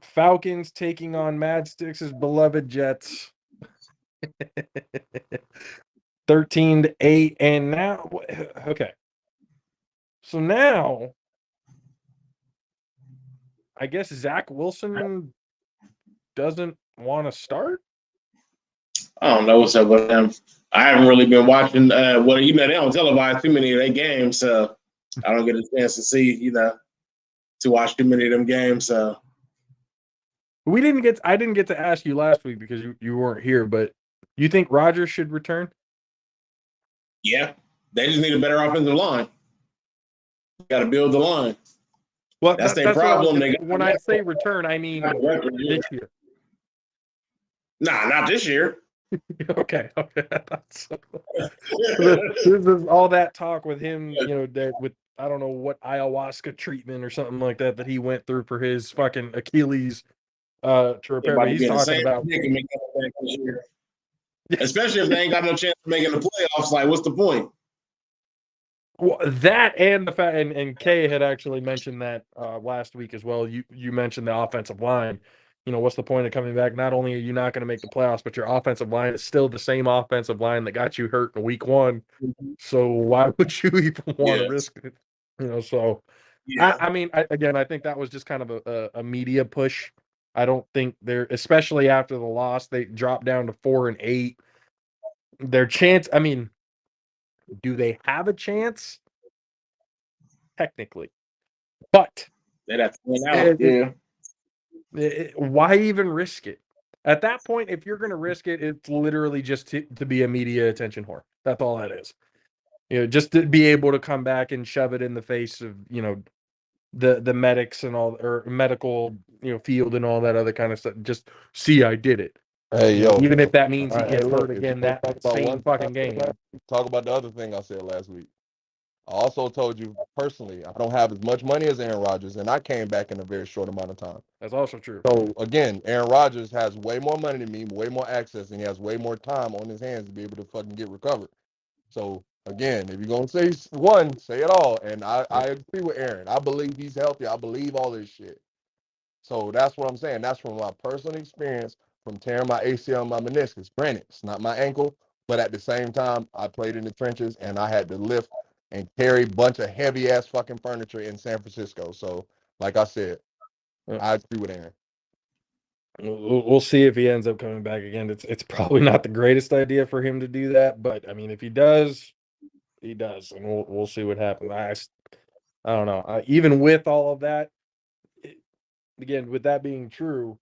Falcons taking on Mad Sticks' beloved Jets. 13-8, and now okay. So now I guess Zach Wilson doesn't want to start. I don't know what's up with him. I haven't really been watching. They don't televise too many of their games, so I don't get a chance to see, to watch too many of them games. So I didn't get to ask you last week because you weren't here, but you think Rodgers should return? Yeah, they just need a better offensive line. Got to build the line. Well, that's their problem. When I say return, I mean this year. Nah, not this year. Okay. This is all that talk with him, with I don't know what ayahuasca treatment or something like that he went through for his fucking Achilles to repair. But he's talking about especially if they ain't got no chance of making the playoffs. Like, what's the point? Well, that and the fact, and Kay had actually mentioned that last week as well. You mentioned the offensive line. What's the point of coming back? Not only are you not going to make the playoffs, but your offensive line is still the same offensive line that got you hurt in week 1. So why would you even want to risk it? So yeah. I think that was just kind of a media push. I don't think they're, especially after the loss, they dropped down to 4-8. Their chance, do they have a chance? Technically. But They'd have to win out. Why even risk it? At that point, if you're going to risk it, it's literally just to be a media attention whore. That's all that is. Just to be able to come back and shove it in the face of, the medics and all, or medical, field and all that other kind of stuff. Just see, I did it. Hey, Even if that means he right, gets look, hurt again that same fucking game. Talk about the other thing I said last week. I also told you personally, I don't have as much money as Aaron Rodgers, and I came back in a very short amount of time. That's also true. So again, Aaron Rodgers has way more money than me, way more access, and he has way more time on his hands to be able to fucking get recovered. So again, if you're gonna say one, say it all. And I agree with Aaron. I believe he's healthy. I believe all this shit. So that's what I'm saying. That's from my personal experience from tearing my ACL and my meniscus. Granted, it's not my ankle, but at the same time, I played in the trenches and I had to lift and carry a bunch of heavy ass fucking furniture in San Francisco. So, like I said, I agree with Aaron. We'll see if he ends up coming back again. It's probably not the greatest idea for him to do that, but I mean, if he does, he does, and we'll see what happens. I don't know. Even with all of that, again, with that being true,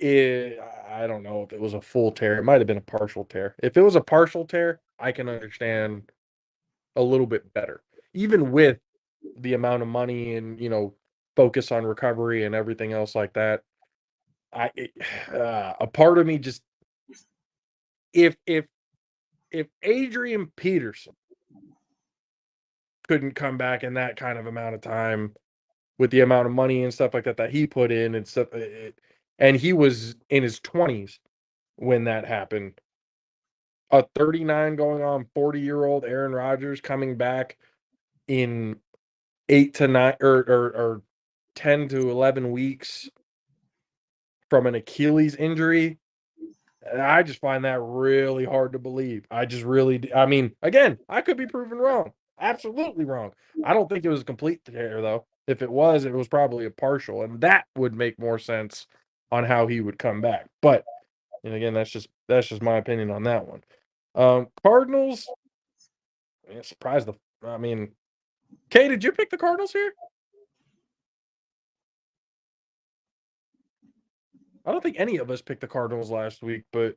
I don't know if it was a full tear. It might have been a partial tear. If it was a partial tear, I can understand a little bit better. Even with the amount of money and, focus on recovery and everything else like that, a part of me just, if Adrian Peterson couldn't come back in that kind of amount of time with the amount of money and stuff like that he put in and stuff, and he was in his 20s when that happened. A 39 going on 40-year-old Aaron Rodgers coming back in 8 to 9 or 10 to 11 weeks from an Achilles injury. I just find that really hard to believe. I mean, again, I could be proven wrong. Absolutely wrong. I don't think it was a complete tear, though. If it was probably a partial, and that would make more sense on how he would come back. But, and again, that's just my opinion on that one. Cardinals, surprised I mean, Kay, did you pick the Cardinals here? I don't think any of us picked the Cardinals last week, but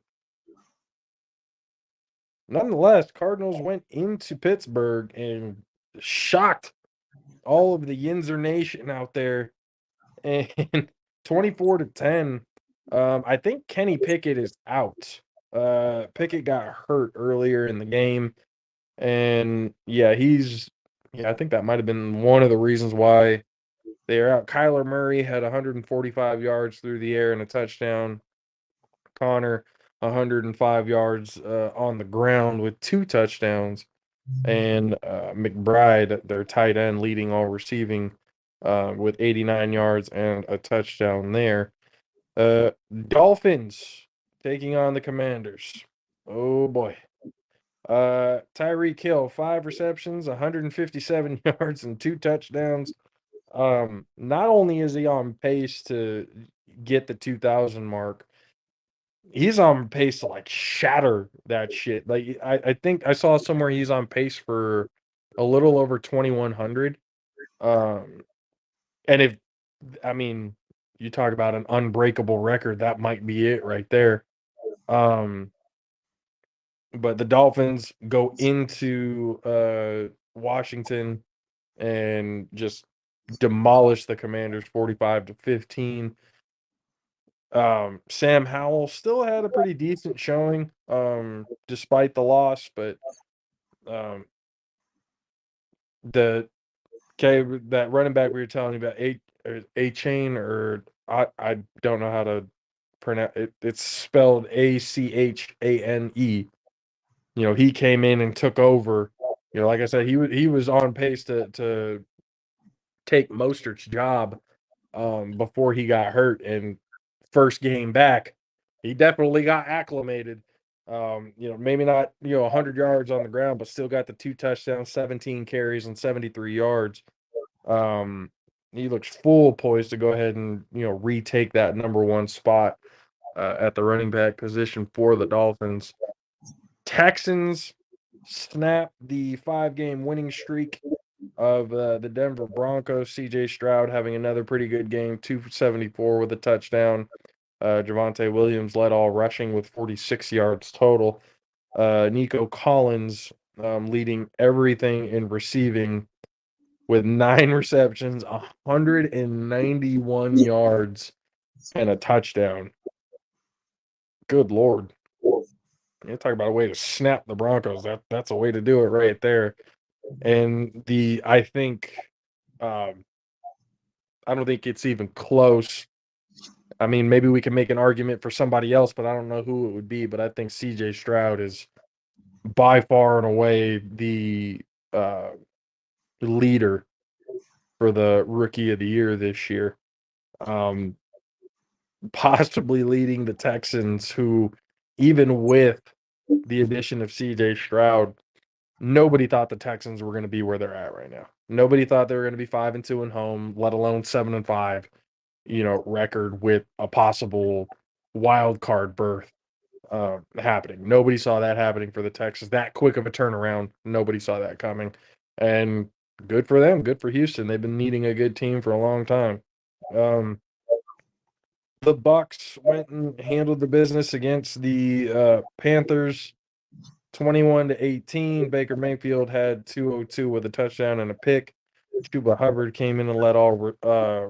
nonetheless, Cardinals went into Pittsburgh and shocked all of the Yinzer Nation out there, and 24-10. I think Kenny Pickett is out. Pickett got hurt earlier in the game, and I think that might have been one of the reasons why they are out. Kyler Murray had 145 yards through the air and a touchdown. Connor, 105 yards on the ground with 2 touchdowns. And McBride, their tight end, leading all receiving with 89 yards and a touchdown there. Dolphins taking on the Commanders. Oh, boy. Tyreek Hill, 5 receptions, 157 yards, and 2 touchdowns. Not only is he on pace to get the 2,000 mark, he's on pace to like shatter that shit. Like I think I saw somewhere he's on pace for a little over 2,100. And if you talk about an unbreakable record, that might be it right there. But the Dolphins go into Washington and just demolish the Commanders 45-15. Sam Howell still had a pretty decent showing, despite the loss, but that running back we were telling you about, A Chain, or I don't know how to pronounce it. It's spelled Achane. He came in and took over. Like I said, he was on pace to take Mostert's job before he got hurt, and first game back, he definitely got acclimated. Maybe not 100 yards on the ground, but still got the 2 touchdowns, 17 carries, and 73 yards. He looks full poised to go ahead and retake that number 1 spot at the running back position for the Dolphins. Texans snap the 5-game winning streak of the Denver Broncos. C.J. Stroud having another pretty good game, 274 with a touchdown. Javonte Williams led all rushing with 46 yards total. Nico Collins leading everything in receiving with 9 receptions, 191 yards, and a touchdown. Good Lord. You talk about a way to snap the Broncos. That's a way to do it right there. And I think I don't think it's even close. I mean, maybe we can make an argument for somebody else, but I don't know who it would be. But I think C.J. Stroud is by far and away the leader for the Rookie of the Year this year. Possibly leading the Texans, who, even with the addition of C.J. Stroud, nobody thought the Texans were going to be where they're at right now. Nobody thought they were going to be 5-2 at home, let alone 7-5, record with a possible wild card berth happening. Nobody saw that happening for the Texans. That quick of a turnaround, nobody saw that coming. And good for them. Good for Houston. They've been needing a good team for a long time. The Bucks went and handled the business against the Panthers, 21-18. Baker Mayfield had 202 with a touchdown and a pick. Chuba Hubbard came in and led all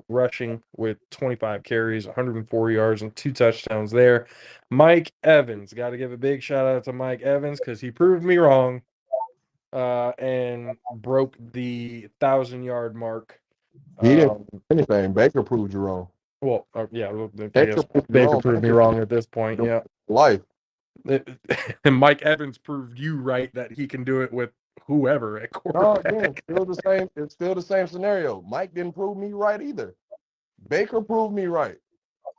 rushing with 25 carries, 104 yards, and 2 touchdowns there. Mike Evans, got to give a big shout out to Mike Evans because he proved me wrong and broke the 1,000-yard mark. He didn't do anything. Baker proved you wrong. Well, yeah, I guess Baker proved me wrong at this point. Yeah, life. And Mike Evans proved you right that he can do it with whoever at quarterback. No, again, still the same. It's still the same scenario. Mike didn't prove me right either. Baker proved me right.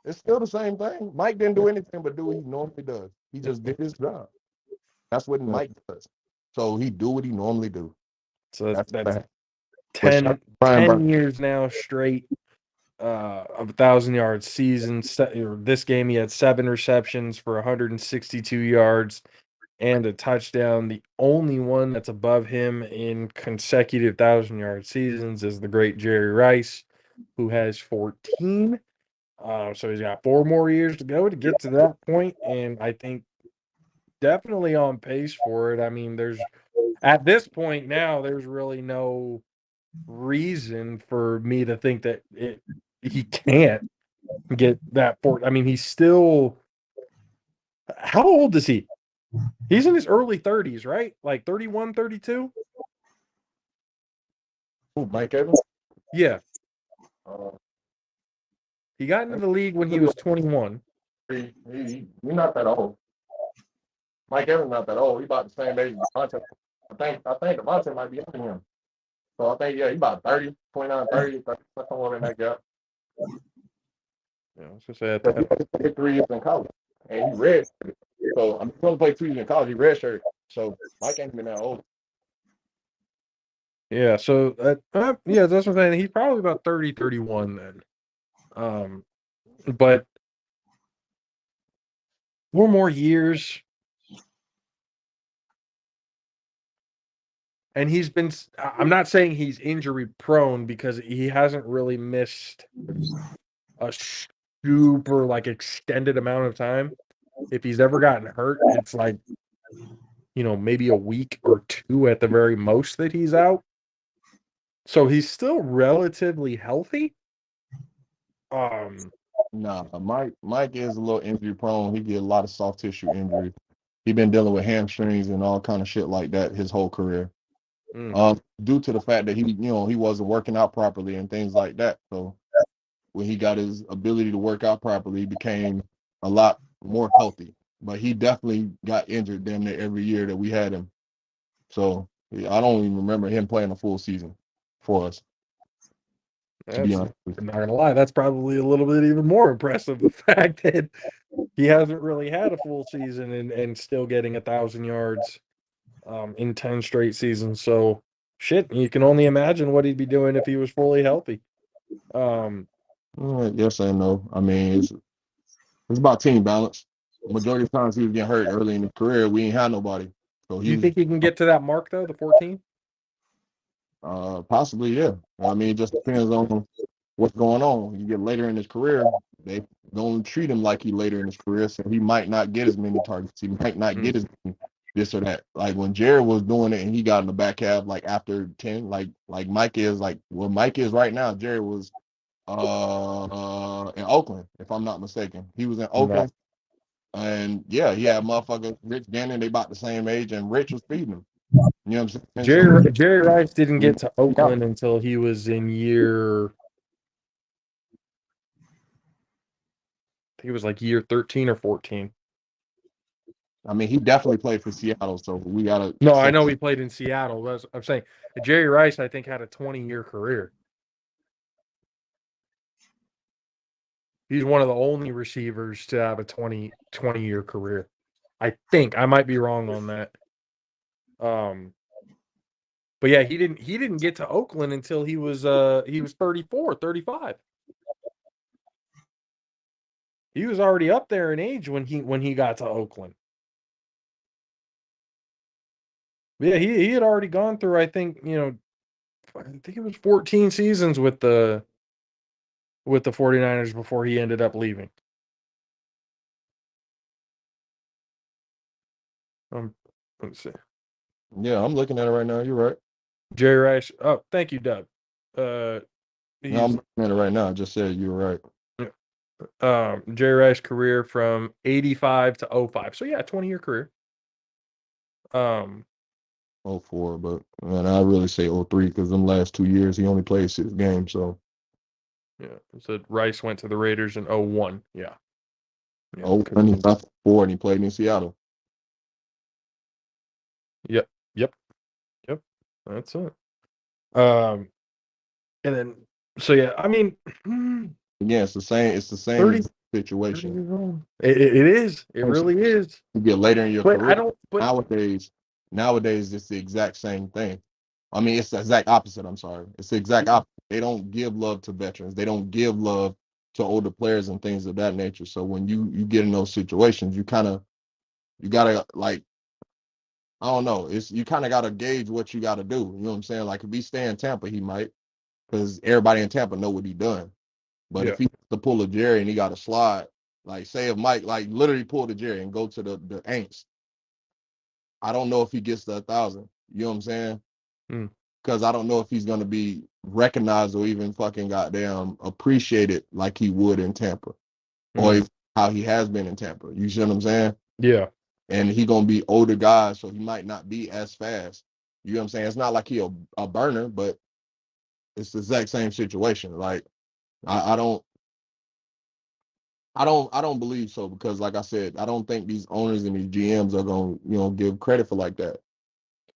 It's still the same thing. Mike didn't do anything but do what he normally does. He just did his job. That's what Mike does. So he do what he normally do. So that's 10 years now straight of 1,000-yard season. This game, he had 7 receptions for 162 yards and a touchdown. The only one that's above him in consecutive 1,000-yard seasons is the great Jerry Rice, who has 14. So he's got 4 more years to go to get to that point, and I think definitely on pace for it. I mean, at this point now, there's really no reason for me to think that he can't get that I mean, he's still, how old is he? He's in his early 30s, right? Like 31, 32? Who, Mike Evans? Yeah. He got into the league when he was 21. He's not that old. Mike Evans not that old. He's about the same age as Devontae. I think Devontae might be younger than him. So I think, yeah, he's about 30, 29, 30, somewhere in that gap. Yeah, I was going to say he played 3 years in college, and he redshirted. So I'm going to play 2 years in college. He redshirted. So Mike ain't been that old. Yeah, so yeah, that's what I'm saying. He's probably about 30, 31 then. But 4 more years. And I'm not saying he's injury prone because he hasn't really missed a super extended amount of time. If he's ever gotten hurt, it's maybe a week or 2 at the very most that he's out. So he's still relatively healthy. Nah, Mike is a little injury prone. He get a lot of soft tissue injuries. He's been dealing with hamstrings and all kind of shit like that his whole career. Due to the fact that he wasn't working out properly and things like that. So when he got his ability to work out properly, he became a lot more healthy. But he definitely got injured damn near every year that we had him. So I don't even remember him playing a full season for us. To be honest, I'm not gonna lie, that's probably a little bit even more impressive. The fact that he hasn't really had a full season and still getting 1,000 yards in 10 straight seasons. So shit, you can only imagine what he'd be doing if he was fully healthy. Yes and no. I mean, it's about team balance. Majority of times he was getting hurt early in his career. We ain't had nobody. So you think he can get to that mark though, the 14? Possibly, yeah. I mean, it just depends on what's going on. You get later in his career, they don't treat him like he later in his career, so he might not get as many targets. He might not get as many this or that. Like when Jared was doing it and he got in the back half, like after 10, like Mike is like where Mike is right now. Jared was in Oakland, if I'm not mistaken. He was in Oakland, and yeah, he had motherfuckers Rich Gannon. They about the same age, and Rich was feeding him. You know what I'm saying? Jerry Rice didn't get to Oakland until he was in year. I think it was like year 13 or 14. I mean, he definitely played for Seattle, so we gotta. No, I know he played in Seattle. I'm saying Jerry Rice, I think, had a 20-year career. He's one of the only receivers to have a 20-year career. I think I might be wrong on that. But yeah, he didn't get to Oakland until he was 34, 35. He was already up there in age when he got to Oakland. Yeah, he had already gone through, I think it was 14 seasons with the 49ers before he ended up leaving. Let's see. Yeah, I'm looking at it right now. You're right. Jerry Rice. Oh, thank you, Doug. No, I'm looking at it right now. I just said you were right. Jerry Rice career from 85 to 05. So yeah, 20-year career. 04, but man, I really say 03 because them last 2 years he only played 6 games. So yeah, so Rice went to the Raiders in 01. Yeah. And he left 4 and he played in Seattle. Yep. That's it. And then so yeah, I mean, yeah, it's the same 30, situation. It is. It really is. You get later in your but career. I don't. But nowadays it's the exact same thing. I mean, it's the exact opposite. I'm sorry. It's the exact opposite. They don't give love to veterans. They don't give love to older players and things of that nature. So when you get in those situations, you gotta like, I don't know. You kind of gotta gauge what you gotta do. You know what I'm saying? Like if he stay in Tampa, he might, because everybody in Tampa know what he done. But if he to pull a Jerry and he got a slide, like say if Mike like literally pull the Jerry and go to the Aints, I don't know if he gets to 1,000. You know what I'm saying? Because I don't know if he's gonna be recognized or even fucking goddamn appreciated like he would in Tampa, or how he has been in Tampa. You see what I'm saying? Yeah. And he gonna be older guy, so he might not be as fast. You know what I'm saying? It's not like he a burner, but it's the exact same situation. Like I don't believe so, because like I said, I don't think these owners and these GMs are gonna give credit for like that.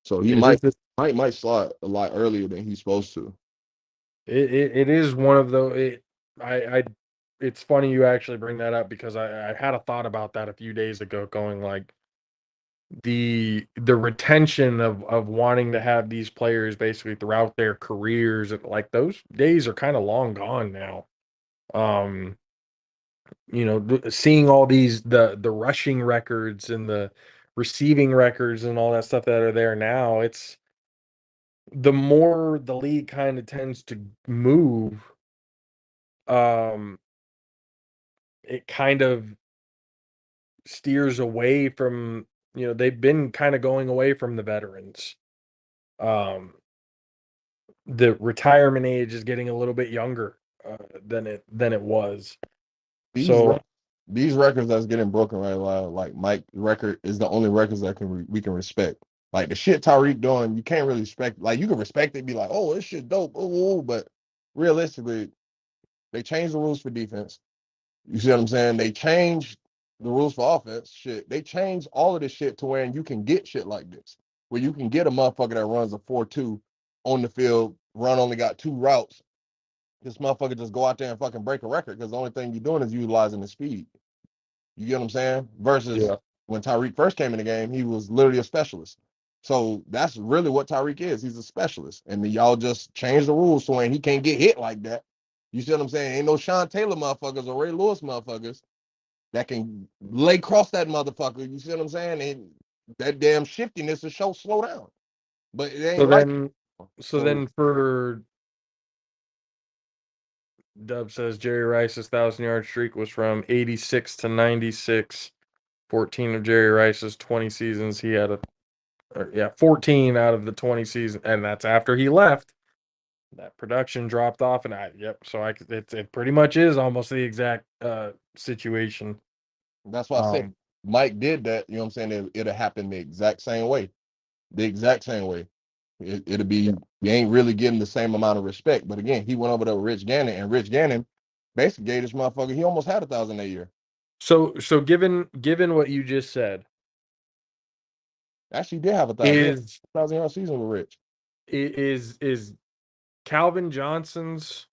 So he might slide a lot earlier than he's supposed to. It is one of those. It's funny you actually bring that up, because I had a thought about that a few days ago, going like the retention of wanting to have these players basically throughout their careers, like those days are kind of long gone now. Seeing all these the rushing records and the receiving records and all that stuff that are there now, it's the more the league kind of tends to move, it kind of steers away from, they've been kind of going away from the veterans. The retirement age is getting a little bit younger than it was. These records that's getting broken right now, like Mike's record is the only records that we can respect. Like the shit Tyreek doing, you can't really respect. Like you can respect it, be like, oh, this shit dope, but realistically, they changed the rules for defense. You see what I'm saying? They changed the rules for offense. Shit, they changed all of this shit to where you can get shit like this, where you can get a motherfucker that runs a 4.2 on the field, run only got 2 routes. This motherfucker just go out there and fucking break a record, because the only thing you're doing is utilizing the speed. You get what I'm saying? Versus when Tyreek first came in the game, he was literally a specialist. So that's really what Tyreek is. He's a specialist. And then y'all just changed the rules so he can't get hit like that. You see what I'm saying? Ain't no Sean Taylor motherfuckers or Ray Lewis motherfuckers that can lay cross that motherfucker. You see what I'm saying? And that damn shiftiness will slow down. But it ain't So then for Dub says Jerry Rice's 1,000-yard streak was from 86 to 96. 14 of Jerry Rice's 20 seasons. He had 14 out of the 20 seasons, and that's after he left. That production dropped off, and it pretty much is almost the exact situation. That's why I say Mike did that. You know what I'm saying? It'll happen the exact same way. The exact same way. It'll be, you ain't really getting the same amount of respect. But again, he went over there with Rich Gannon, and Rich Gannon basically gave this motherfucker, he almost had 1,000 a year. So given what you just said, actually did have 1,000-yard season with Rich. Is Calvin Johnson's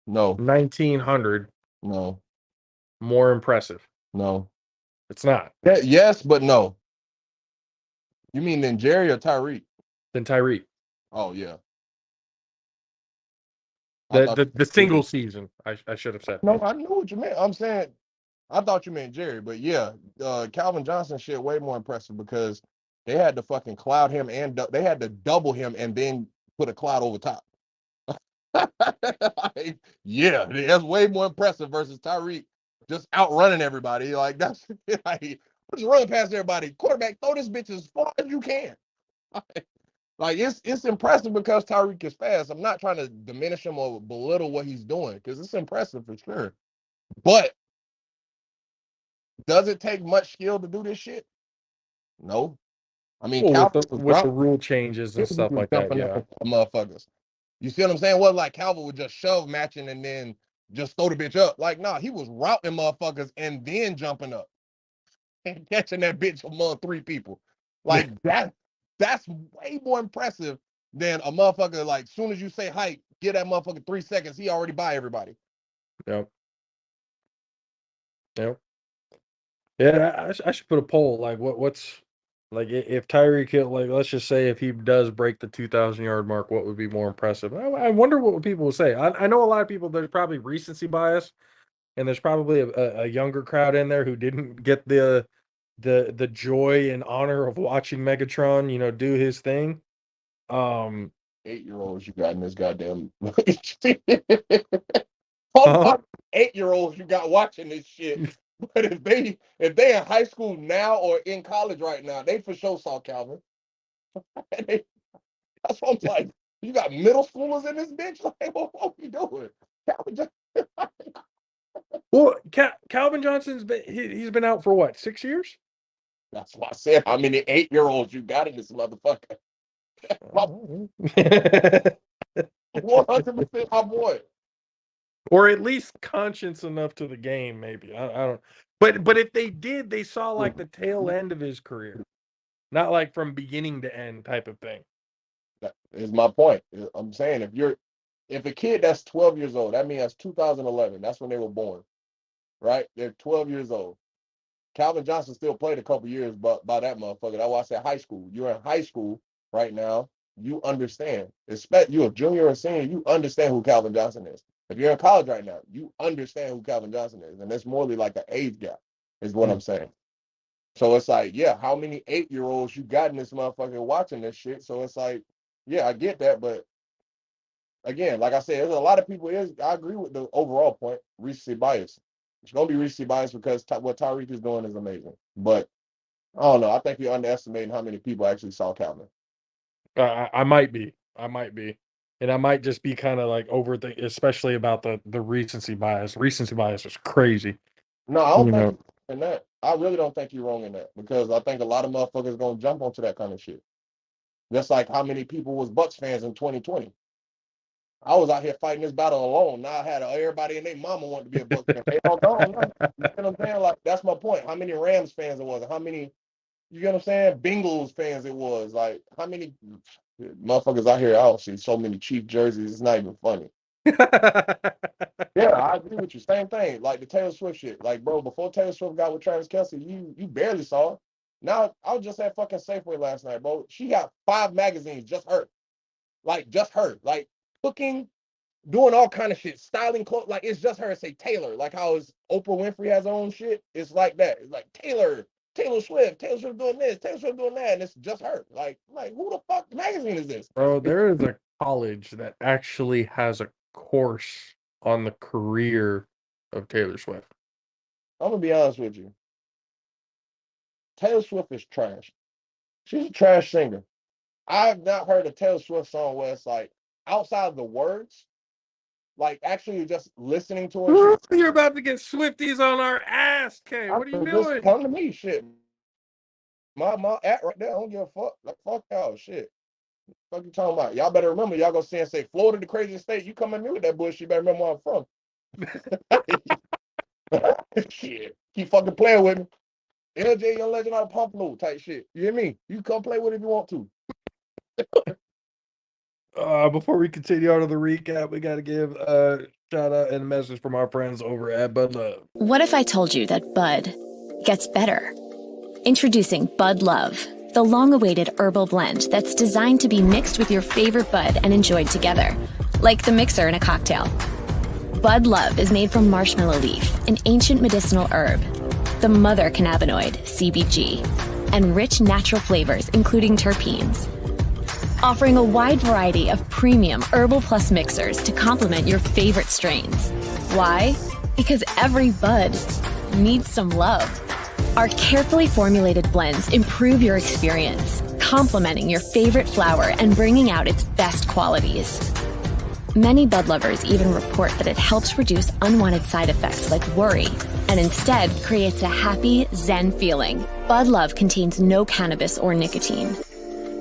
no 1,900 no more impressive? No, it's not. Yes, but no. You mean than Jerry or Tyreek? Than Tyreek. Oh yeah. The single season, I should have said. No, I knew what you meant. I'm saying, I thought you meant Jerry, but yeah, Calvin Johnson shit way more impressive because they had to fucking cloud him and they had to double him and then put a cloud over top. Yeah, that's way more impressive versus Tyreek just outrunning everybody. Like that's like just running past everybody. Quarterback, throw this bitch as far as you can. Like it's impressive because Tyreek is fast. I'm not trying to diminish him or belittle what he's doing because it's impressive for sure. But does it take much skill to do this shit? No. I mean, with the rule changes and stuff like that, yeah. Motherfuckers. You see what I'm saying? Well, like Calvin would just shove matching and then just throw the bitch up. Like, nah, he was routing motherfuckers and then jumping up and catching that bitch among 3 people. Like that's way more impressive than a motherfucker. Like, soon as you say height, get that motherfucker 3 seconds, he already by everybody. Yep. Yeah, I should put a poll. Like, what's like if Tyreek Hill, like, let's just say if he does break the 2,000-yard mark, what would be more impressive? I wonder what people will say. I know a lot of people. There's probably recency bias, and there's probably a younger crowd in there who didn't get the joy and honor of watching Megatron, do his thing. 8-year-olds you got in this goddamn 8-year-olds you got watching this shit. But if they in high school now or in college right now, they for sure saw Calvin. That's what I'm like. You got middle schoolers in this bitch. Like, what are you doing? Calvin Well, Calvin Johnson's he's been out for what, 6 years? That's why I said how many 8-year-olds you got in this motherfucker. 100% my boy. Or at least conscious enough to the game, maybe. I don't. But if they did, they saw like the tail end of his career, not like from beginning to end type of thing. That is my point. I'm saying if a kid that's 12 years old, that means that's 2011. That's when they were born, right? They're 12 years old. Calvin Johnson still played a couple years, but by that motherfucker, that's why I said high school. You're in high school right now. You understand. Expect you're a junior or senior. You understand who Calvin Johnson is. If you're in college right now, you understand who Calvin Johnson is, and it's more like an age gap, is what I'm saying. So it's like, yeah, how many 8-year-olds you got in this motherfucker watching this shit? So it's like, yeah, I get that, but again, like I said, there's a lot of people. I agree with the overall point, recency bias. It's gonna be recency bias because what Tyreek is doing is amazing. But I don't know. I think you're underestimating how many people actually saw Calvin. I might be, and I might just be kind of like overthinking, especially about the recency bias. Recency bias is crazy. No, I don't think you're wrong in that. I really don't think you're wrong in that because I think a lot of motherfuckers gonna jump onto that kind of shit. Just like how many people was Bucks fans in 2020. I was out here fighting this battle alone. Now I had everybody and their mama want to be a Bucks fan. They all gone. You know what I'm saying? Like, that's my point. How many Rams fans it was? How many, you know what I'm saying? Bengals fans it was. Like, how many motherfuckers out here? I don't see so many Chief jerseys. It's not even funny. Yeah, I agree with you. Same thing. Like the Taylor Swift shit. Like, bro, before Taylor Swift got with Travis Kelce, you barely saw it. Now, I was just at fucking Safeway last night, bro. She got 5 magazines, just her. Like, just her. Like, cooking, doing all kind of shit, styling clothes. Like, it's just her. Say Taylor. Like how Oprah Winfrey has her own shit. It's like that. It's like Taylor Taylor Swift doing this, Taylor Swift doing that, and it's just her. Like who the fuck magazine is this? Bro, there is a college that actually has a course on the career of Taylor Swift. I'm gonna be honest with you. Taylor Swift is trash. She's a trash singer. I've not heard a Taylor Swift song where it's like outside of the words, like actually just listening to her. You're about to get Swifties on our ass, Kay. What are you Just doing? come to me, shit. My at right there, I don't give a fuck. Like fuck y'all, shit. Fuck you talking about? Y'all better remember, y'all gonna say and say Florida the craziest state. You come at me with that bullshit, you better remember where I'm from. Shit. Keep fucking playing with me. LJ Young Legend out of Pompano type shit. You hear me? You come play with it if you want to. Before we continue on to the recap, we got to give a shout out and a message from our friends over at Bud Love. What if I told you that Bud gets better? Introducing Bud Love, the long-awaited herbal blend that's designed to be mixed with your favorite bud and enjoyed together, like the mixer in a cocktail. Bud Love is made from marshmallow leaf, an ancient medicinal herb, the mother cannabinoid, CBG, and rich natural flavors, including terpenes. Offering a wide variety of premium Herbal Plus mixers to complement your favorite strains. Why? Because every bud needs some love. Our carefully formulated blends improve your experience, complementing your favorite flower and bringing out its best qualities. Many bud lovers even report that it helps reduce unwanted side effects like worry, and instead creates a happy, zen feeling. Bud Love contains no cannabis or nicotine.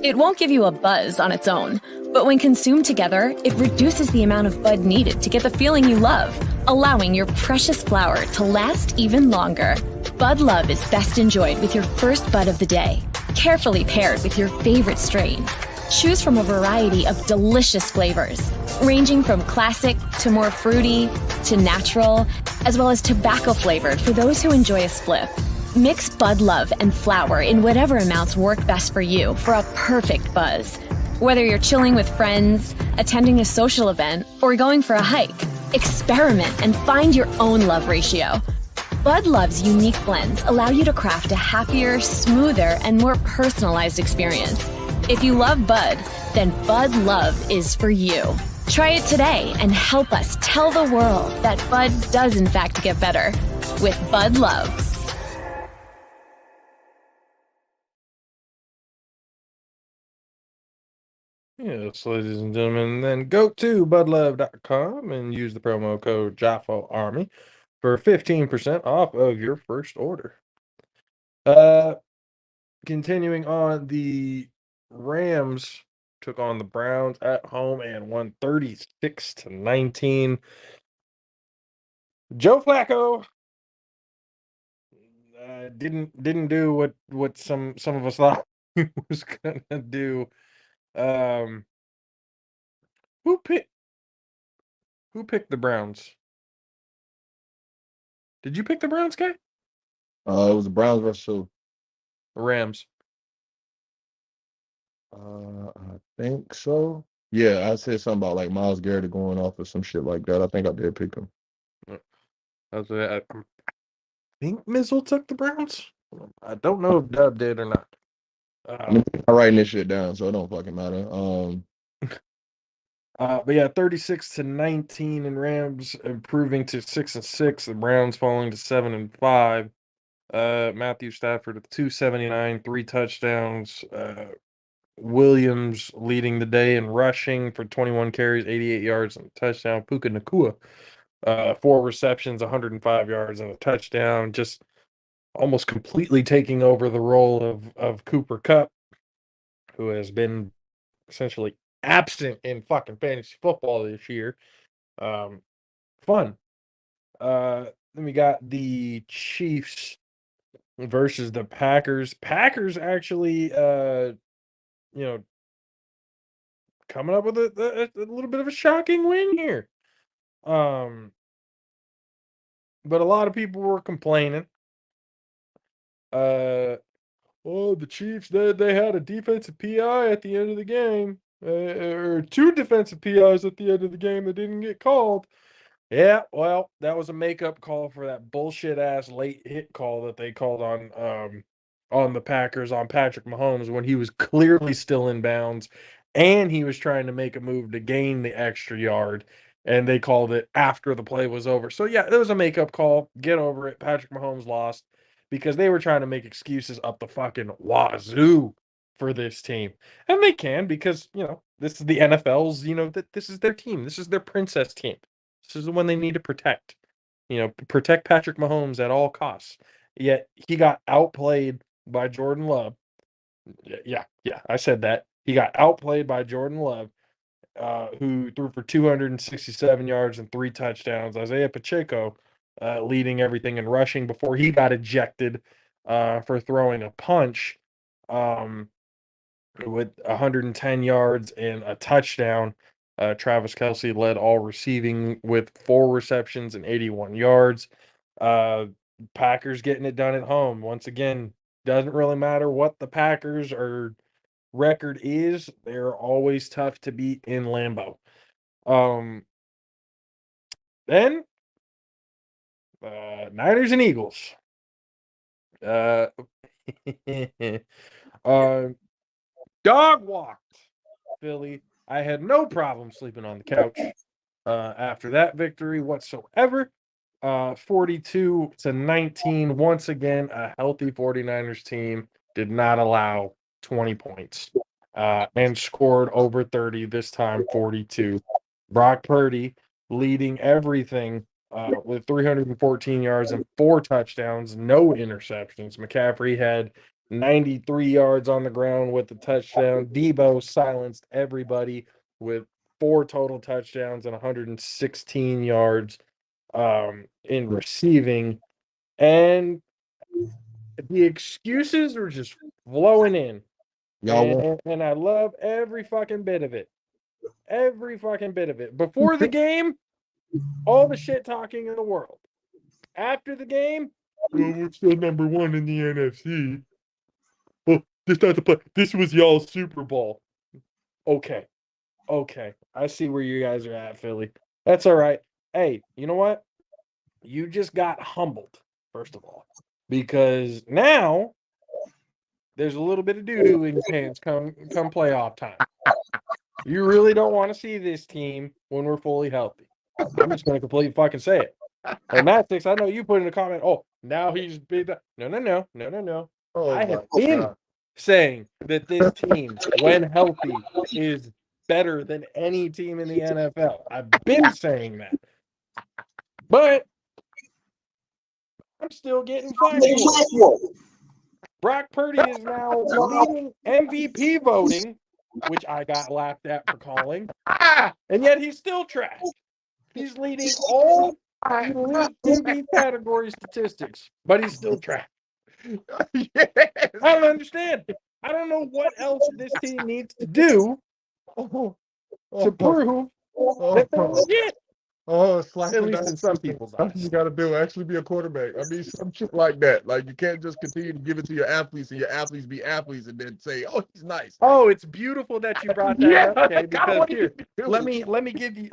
It won't give you a buzz on its own, but when consumed together, it reduces the amount of bud needed to get the feeling you love, allowing your precious flower to last even longer. Bud Love is best enjoyed with your first bud of the day, carefully paired with your favorite strain. Choose from a variety of delicious flavors, ranging from classic to more fruity to natural, as well as tobacco flavored for those who enjoy a spliff. Mix Bud Love and flower in whatever amounts work best for you for a perfect buzz. Whether you're chilling with friends, attending a social event, or going for a hike, experiment and find your own love ratio. Bud Love's unique blends allow you to craft a happier, smoother, and more personalized experience. If you love Bud, then Bud Love is for you. Try it today and help us tell the world that Bud does in fact get better with Bud Love. Yes, ladies and gentlemen, then go to budlove.com and use the promo code JAFFOARMY for 15% off of your first order. Continuing on, the Rams took on the Browns at home and won 36-19. Joe Flacco didn't do what some of us thought he was gonna do. Who picked the Browns? Did you pick the Browns, guy? It was the Browns versus who? The Rams. I think so. Yeah, I said something about like Myles Garrett going off or some shit like that. I think I did pick him. I think Mizzle took the Browns. I don't know if Dub did or not. I'm writing this shit down, so it don't fucking matter. But yeah, 36-19, and Rams improving to 6-6. The Browns falling to 7-5. Matthew Stafford with 279, 3 touchdowns. Williams leading the day in rushing for 21 carries, 88 yards, and a touchdown. Puka Nacua, 4 receptions, 105 yards, and a touchdown. Just almost completely taking over the role of Cooper Kupp, who has been essentially absent in fucking fantasy football this year. Fun. Then we got the Chiefs versus the Packers. Packers actually, coming up with a little bit of a shocking win here. But a lot of people were complaining. The Chiefs, they had a defensive PI at the end of the game, or 2 defensive PIs at the end of the game that didn't get called. Yeah, well, that was a makeup call for that bullshit ass late hit call that they called on on the Packers on Patrick Mahomes when he was clearly still in bounds and he was trying to make a move to gain the extra yard, and they called it after the play was over. So, yeah, it was a makeup call. Get over it. Patrick Mahomes lost because they were trying to make excuses up the fucking wazoo for this team. And they can because, this is the NFL's, this is their team. This is their princess team. This is the one they need to protect. Protect Patrick Mahomes at all costs. Yet he got outplayed by Jordan Love. Yeah, I said that. He got outplayed by Jordan Love, who threw for 267 yards and 3 touchdowns. Isaiah Pacheco leading everything in rushing before he got ejected for throwing a punch with 110 yards and a touchdown. Travis Kelce led all receiving with 4 receptions and 81 yards. Packers getting it done at home. Once again, doesn't really matter what the Packers or record is. They're always tough to beat in Lambeau. Then Niners and Eagles. Dog walked Philly. I had no problem sleeping on the couch after that victory whatsoever. 42-19. Once again, a healthy 49ers team did not allow 20 points and scored over 30, this time 42. Brock Purdy leading everything with 314 yards and 4 touchdowns, no interceptions. McCaffrey had 93 yards on the ground with the touchdown. Debo silenced everybody with 4 total touchdowns and 116 yards in receiving. And the excuses were just flowing in. And I love every fucking bit of it. Every fucking bit of it. Before the game, all the shit talking in the world. After the game, well, we're still number 1 in the NFC. Well, this was y'all's Super Bowl. Okay. I see where you guys are at, Philly. That's all right. Hey, you know what? You just got humbled, first of all, because now there's a little bit of doo-doo in your pants come playoff time. You really don't want to see this team when we're fully healthy. I'm just going to completely fucking say it. And Matt Six, I know you put in a comment, now he's big. No. I have been saying that this team, when healthy, is better than any team in the NFL. I've been saying that. But I'm still getting flack for it. Brock Purdy is now leading MVP voting, which I got laughed at for calling, and yet he's still trash. He's leading all elite QB category statistics, but he's still trash. Yes. I don't understand. I don't know what else this team needs to do to prove that they're legit. At least in some people's eyes. That's what you got to do. Actually be a quarterback. I mean, some shit like that. Like, you can't just continue to give it to your athletes and your athletes be athletes and then say, "Oh, he's nice." Oh, it's beautiful that you brought that up, okay? Because here, let me give you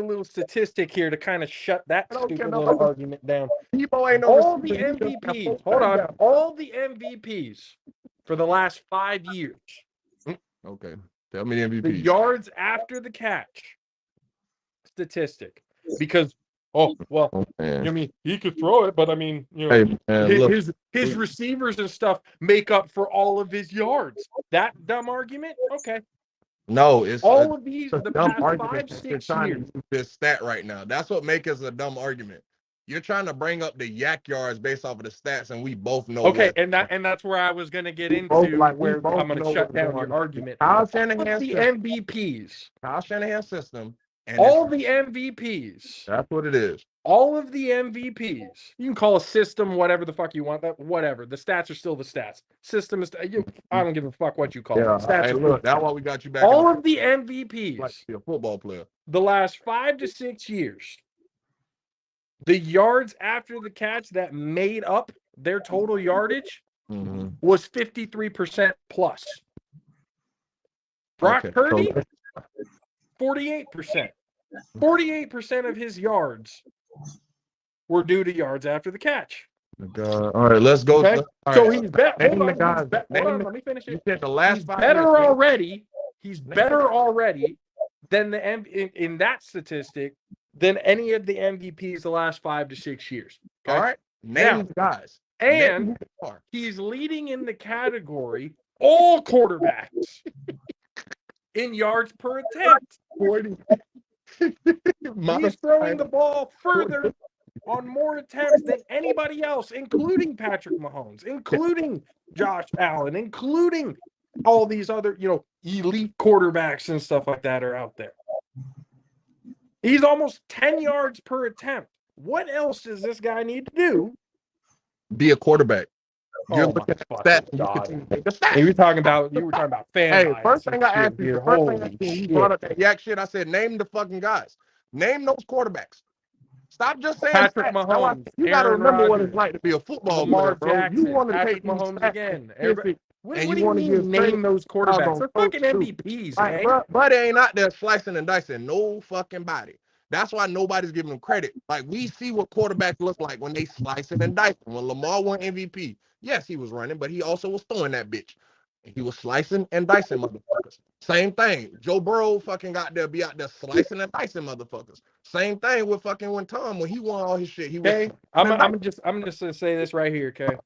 a little statistic here to kind of shut that stupid little argument down. All the MVPs, hold on, all the MVPs for the last 5 years. Okay, tell me the MVPs. The yards after the catch statistic. Because, I mean, he could throw it, but I mean, his receivers and stuff make up for all of his yards. That dumb argument? Okay. No, it's all of these the past 5-6 years. This stat right now. That's what makes it a dumb argument. You're trying to bring up the yak yards based off of the stats, and we both know. Okay, and that's where I was going to get into where I'm going to shut down your argument. Kyle Shanahan's the MVPs. Kyle Shanahan's system. And all the MVPs. That's what it is. All of the MVPs. You can call a system whatever the fuck you want. Whatever. The stats are still the stats. System is. I don't give a fuck what you call it. Stats look, that's why we got you back. All of the MVPs. Like a football player. The last 5 to 6 years. The yards after the catch that made up their total yardage was 53% plus. Brock Purdy, 48%. 48% of his yards were due to yards after the catch. All right, let's go. Okay? So he's better. Hold on, Hold on. Let me finish it. You said the last he's 5 better years, already. He's better already than in that statistic than any of the MVPs the last 5 to 6 years. Okay? All right, name the guys. And he's leading in the category all quarterbacks in yards per attempt. 40. He's throwing the ball further on more attempts than anybody else, including Patrick Mahomes, including Josh Allen, including all these other, elite quarterbacks and stuff like that are out there. He's almost 10 yards per attempt. What else does this guy need to do? Be a quarterback. You're looking at stats. You were talking about fan bias. First thing I asked you, the first thing I seen, you brought up that yak shit. I said, name the fucking guys. Name those quarterbacks. Stop just saying Patrick Mahomes. You got to remember what it's like to be a football player, bro. Jackson, you want to Patrick take Mahomes again. What do you mean name those quarterbacks? They're fucking MVPs, man. Buddy ain't out there slicing and dicing no fucking body. That's why nobody's giving them credit. Like, we see what quarterbacks look like when they slicing and dicing. When Lamar won MVP, yes, he was running, but he also was throwing that bitch. He was slicing and dicing motherfuckers. Same thing. Joe Burrow fucking be out there slicing and dicing motherfuckers. Same thing with fucking when he won all his shit. I'm just gonna say this right here, okay?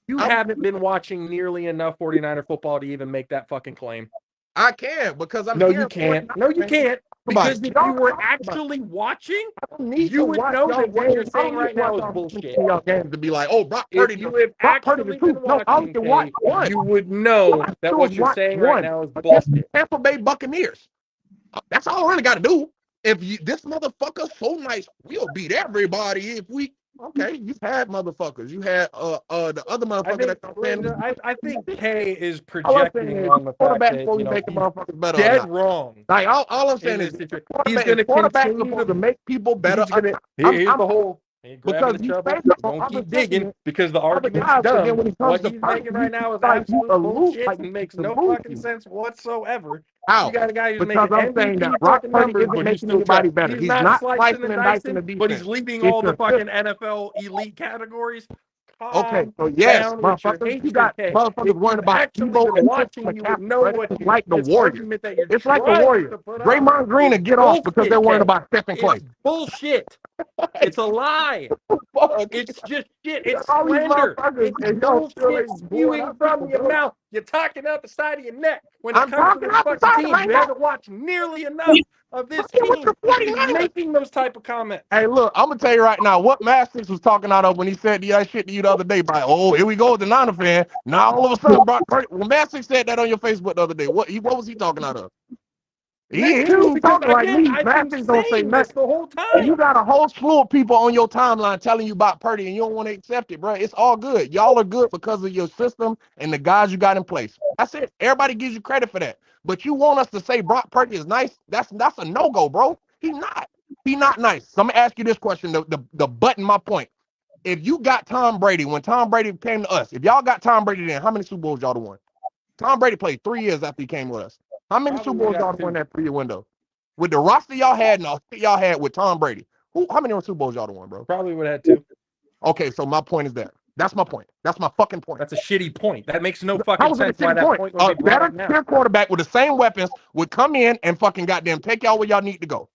You haven't been watching nearly enough 49er football to even make that fucking claim. I can because I'm. No, you can't. No, you can't. Because if you were actually watching, you would know that what you're saying right now is bullshit. Games to be like, oh, Brock Purdy. If you have actually been watching, you would know that what you're saying right now is bullshit. Tampa Bay Buccaneers. That's all I really got to do. If this motherfucker's so nice, we'll beat everybody if we. Okay, you've had motherfuckers. You had the other motherfucker. I think K is projecting on the fact that he's dead wrong. Like all I'm saying is he's going to continue to make people better. Here's the whole. Because he's gonna keep digging because the argument's done. What he's making right now is absolute bullshit and makes no fucking sense whatsoever. You got a guy who's making MVP fucking numbers, but he's still anybody better. He's not slicing and dicing, but he's leading all the fucking NFL elite categories. Okay, so yes, motherfuckers, you got motherfuckers worrying about Debo and watching. You would know what it's like the Warrior. It's like the Warrior. Draymond Green to get off because they're worried about Stephen Clay. Bullshit. It's a lie. It's just shit. It's slander. It's bullshit spewing from your mouth. You're talking out the side of your neck. When it comes to this fucking team, you haven't watched nearly enough of this team making those type of comments. Hey, look, I'm gonna tell you right now what Mastix was talking out of when he said that shit to you the other day. By here we go with the Niner fan. Now all of a sudden, when Mastix said that on your Facebook the other day, what was he talking out of? He was talking like me. Mastix don't say nothing the whole time. You got a whole slew of people on your timeline telling you about Purdy, and you don't want to accept it, bro. It's all good. Y'all are good because of your system and the guys you got in place. That's it. Everybody gives you credit for that. But you want us to say Brock Purdy is nice? That's a no-go, bro. He's not. He's not nice. So I'm gonna ask you this question to button my point. If you got Tom Brady when Tom Brady came to us, if y'all got Tom Brady then, how many Super Bowls y'all won? Tom Brady played 3 years after he came with us. How many Super Bowls y'all won that 3-year window? With the roster y'all had and all y'all had with Tom Brady, how many Super Bowls y'all won, bro? Probably would have had 2. Okay, so my point is that. That's my point. That's my fucking point. That's a shitty point. That makes no fucking sense why that point would be better right quarterback with the same weapons would come in and fucking goddamn take y'all where y'all need to go.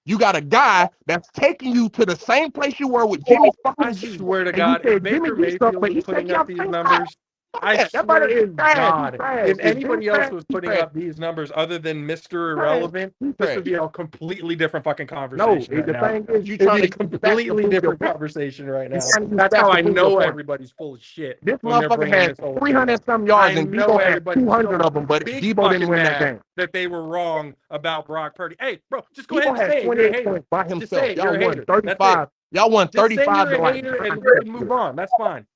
You got a guy that's taking you to the same place you were with Jimmy fucking G. I swear to God, if Baker Mayfield was putting up these numbers, I swear to God, if anybody else was putting up these numbers other than Mr. Irrelevant, this would be a completely different fucking conversation. No, the thing is, you're trying to completely different conversation right now. That's how I know everybody's full of shit. This motherfucker had 300-some yards and Debo had 200 of them, but Debo didn't win that game. That they were wrong about Brock Purdy. Hey, bro, just go ahead and say it. You're a hater. By himself. Y'all won 35. Y'all won 35 to like. And we can move on. That's fine.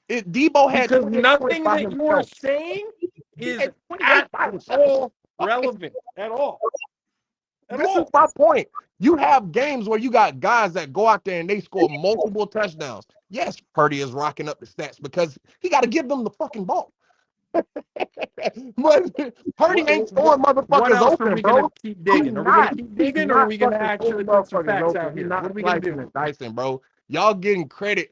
Debo had because nothing that you are saying is at all relevant at all. This is my point. You have games where you got guys that go out there and they score multiple touchdowns. Yes, Purdy is rocking up the stats because he got to give them the fucking ball. But Purdy ain't throwing motherfuckers open, bro. Keep digging. Are we gonna keep digging, or are we gonna actually put some facts out here? What are we gonna do? Dyson, bro. Y'all getting credit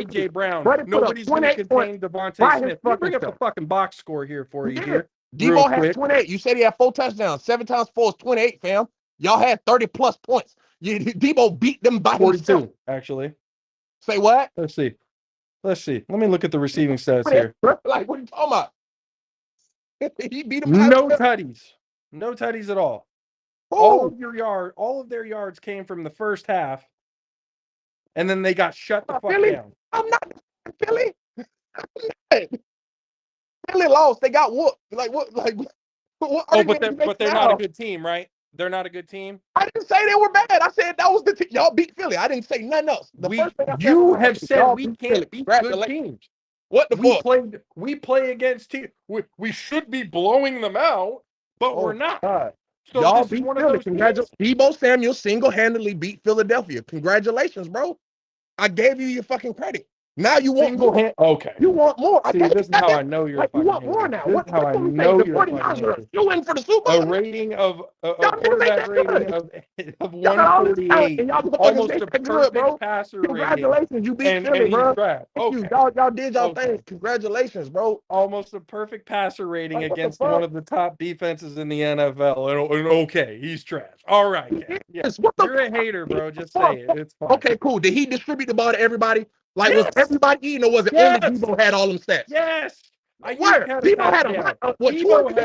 A.J. Brown. Buddy put up Nobody's going to 28 points contain Devontae by his Smith. Let me fucking bring up the self. fucking box score here for you Yeah. here. Real Debo had quick. 28. You said he had 4 touchdowns. 7 times 4 is 28, fam. Y'all had 30-plus points. Debo beat them by 42, himself. actually. Say what? Let's see. Let me look at the receiving stats here. Like, what are you talking about? He beat him by No himself. tutties. No tutties at all. All of their yards came from the first half, and then they got shut the fuck Philly? down. I'm not Philly. Philly lost. They got whooped. Like what? Like what? But they're not a good team, right? They're not a good team. I didn't say they were bad. I said that was the team. Y'all beat Philly. I didn't say nothing else. You have said we can't beat good teams. What the fuck? We play against teams. We should be blowing them out, but we're not. God. So Y'all this is beat one Philly. of those teams. Deebo Samuel single-handedly beat Philadelphia. Congratulations, bro. I gave you your fucking credit. Now you want more. Okay. You want more. See, this is how I know you're a fucking You want hater. more now. This is how I know you're a fucking hater. You win for the Super Bowl. A rating of a quarterback rating of 148. Almost a perfect passer rating. Congratulations, you beat Philly, bro. Okay. Y'all did y'all thing. Congratulations, bro. Almost a perfect passer rating against one of the top defenses in the NFL. And okay, he's trash. All right, yes. You're a hater, bro. Just say it. It's fine. Okay, cool. Did he distribute the ball to everybody? Like, was everybody eating, or was it only Deebo had all them stats? Yes. Deebo had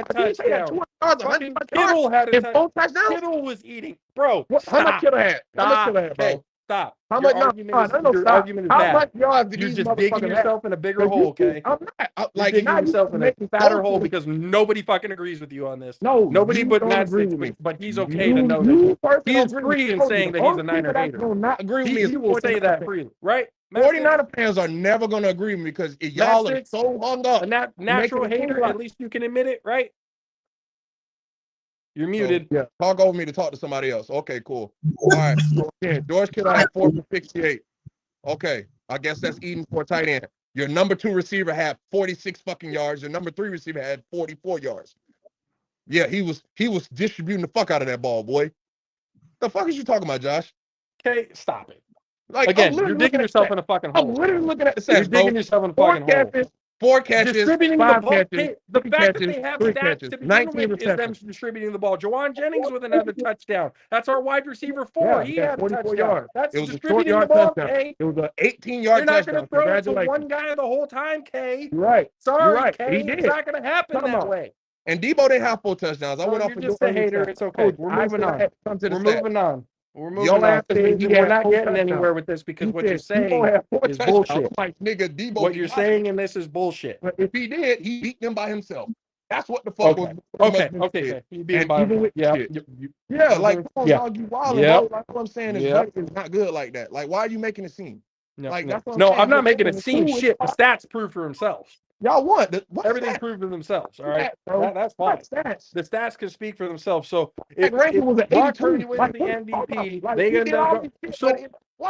touchdown. Fucking Kittle had a touchdown. Kittle was eating. Bro, how much Kittle had? How much Kittle had, bro? Hey, stop. How Your much argument is bad. How much yards did You're just digging yourself in a bigger hole, okay? I'm not. You're digging yourself in a fatter hole because nobody fucking agrees with you on this. No, nobody but Matt Sticks, but he's okay to know that he is free in saying that he's a Niner hater. He will say that freely, right? 49er fans are never going to agree with me because y'all are so hung up. A natural hater, at least you can admit it, right? You're muted. Yeah, talk over me to talk to somebody else. Okay, cool. All right. Okay, George Kittle had 4 for 68. Okay, I guess that's eating for a tight end. Your number 2 receiver had 46 fucking yards. Your number 3 receiver had 44 yards. Yeah, he was distributing the fuck out of that ball, boy. The fuck is you talking about, Josh? Okay, stop it. Like, again, you're digging yourself in a fucking hole. I'm literally looking at the stats, You're digging yourself in a fucking hole. 4 catches, distributing 5 the ball. catches, The fact catches, that they have 3 stats catches, to begin 19 with is them distributing the ball. Jawan Jennings with another touchdown. That's our wide receiver 4. He had a touchdown. Yards. That's it was distributing a the ball, touchdown. Kay. It was an 18-yard touchdown. You're not going to throw it to one guy the whole time, Kay. You're right. Sorry, Kay. It's not going to happen that way. And Debo didn't have 4 touchdowns. I went off you're just a hater. It's okay. We're moving on. We're moving on. We're not getting anywhere with this because what you're saying is bullshit. Like, nigga, Debo. What you're saying in this is bullshit. But if he did, he beat them by himself. That's what the fuck was. Okay. He beat him by himself. Like, you wilding, bro. Like, what I'm saying is it's not good like that. Like, why are you making a scene? I'm not making a scene. Shit, the stats prove for themselves. Y'all want everything proved for themselves. All right, that's fine. The stats can speak for themselves. So if Brock Purdy wins the MVP, they end up. So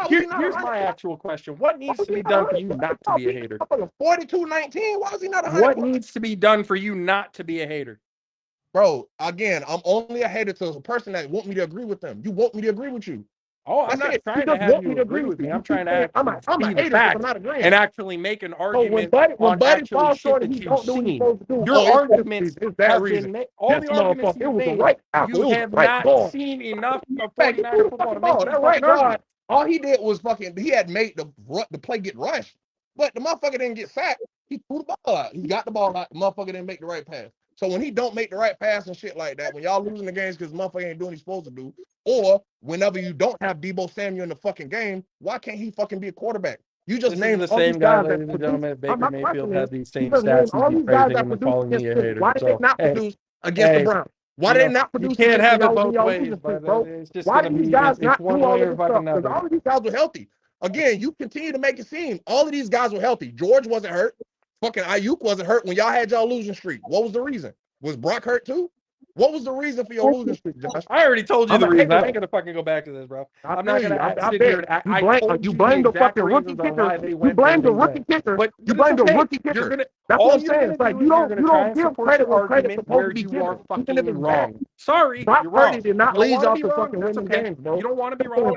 here's my actual question: what needs to be done for you not to be a hater? 42-19. Why is he not a hater? What needs to be done for you not to be a hater? Bro, again, I'm only a hater to a person that want me to agree with them. You want me to agree with you. Oh, I'm not trying to have you agree with me. I'm trying to I'm a hater, I'm not agreeing. And actually make an argument on actually shit that you've seen. Your arguments have been made. All the arguments you've made, you have not seen enough of 49er football to make that right argument. All he did was he had made the play get rushed, but the motherfucker didn't get sacked. He threw the ball out. He got the ball out. The motherfucker didn't make the right pass. So when he don't make the right pass and shit like that, when y'all losing the games because motherfucker ain't doing what he's supposed to do, or whenever you don't have Deebo Samuel in the fucking game, why can't he fucking be a quarterback? You just named the same guy, ladies and gentlemen. Baker Mayfield had these same stats. All these guys that calling me a hater. Why did they not produce against the Browns? Why did they not produce? You can't have it both ways, bro. It's just why did these guys not do all of this stuff? Because all of these guys were healthy. Again, you continue to make it seem all of these guys were healthy. George wasn't hurt. Fucking Ayuk wasn't hurt when y'all had y'all losing streak. What was the reason? Was Brock hurt too? What was the reason for your losing streak, Josh? I already told you the reason. I ain't gonna fucking go back to this, bro. I'm not gonna sit here and you blame the fucking rookie kicker. You blame the rookie kicker. But you blame the rookie kicker. That's what I'm saying. It's like you don't give credit where credit's supposed to be given. You are fucking wrong. Sorry, you're wrong. Brock did not lead y'all to fucking winning games, bro. You don't want to be wrong.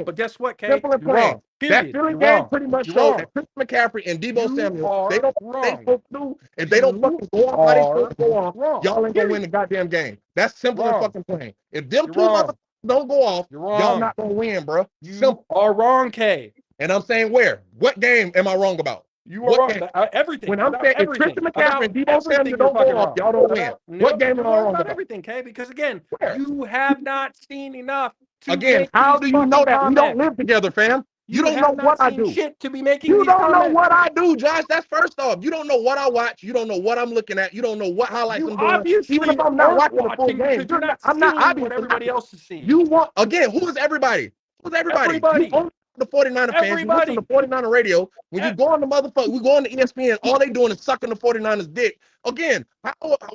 But guess what, Kay? Simple and plain. That Philly game pretty much showed that Chris McCaffrey and Deebo Samuel, they don't what they supposed to do. If they don't fucking go off how they supposed to go off, y'all ain't gonna win the goddamn game. That's simple and fucking plain. If them two motherfuckers don't go off, y'all not gonna win, bro. You are wrong, Kay. And I'm saying where? What game am I wrong about? You are wrong. Everything. When I'm saying if Christian McCaffrey and Debo Samuel don't go off, y'all don't win. What game am I wrong about? Everything, okay? Because again, you have not seen enough to again, how do you know that? We don't live together, fam. You don't know what I do. Shit to be making you these don't comments. know what I do, Josh. That's first off. You don't know what I watch. You don't know what I'm looking at. You don't know what highlights I'm doing. Even if I'm not watching the full game, I'm not obviously what everybody else is seeing. You want again? Who is everybody? Who's everybody? Everybody. You the 49er fans. You listen to 49er radio. When you go on the motherfucker, we go on the ESPN. All they doing is sucking the 49ers dick. Again,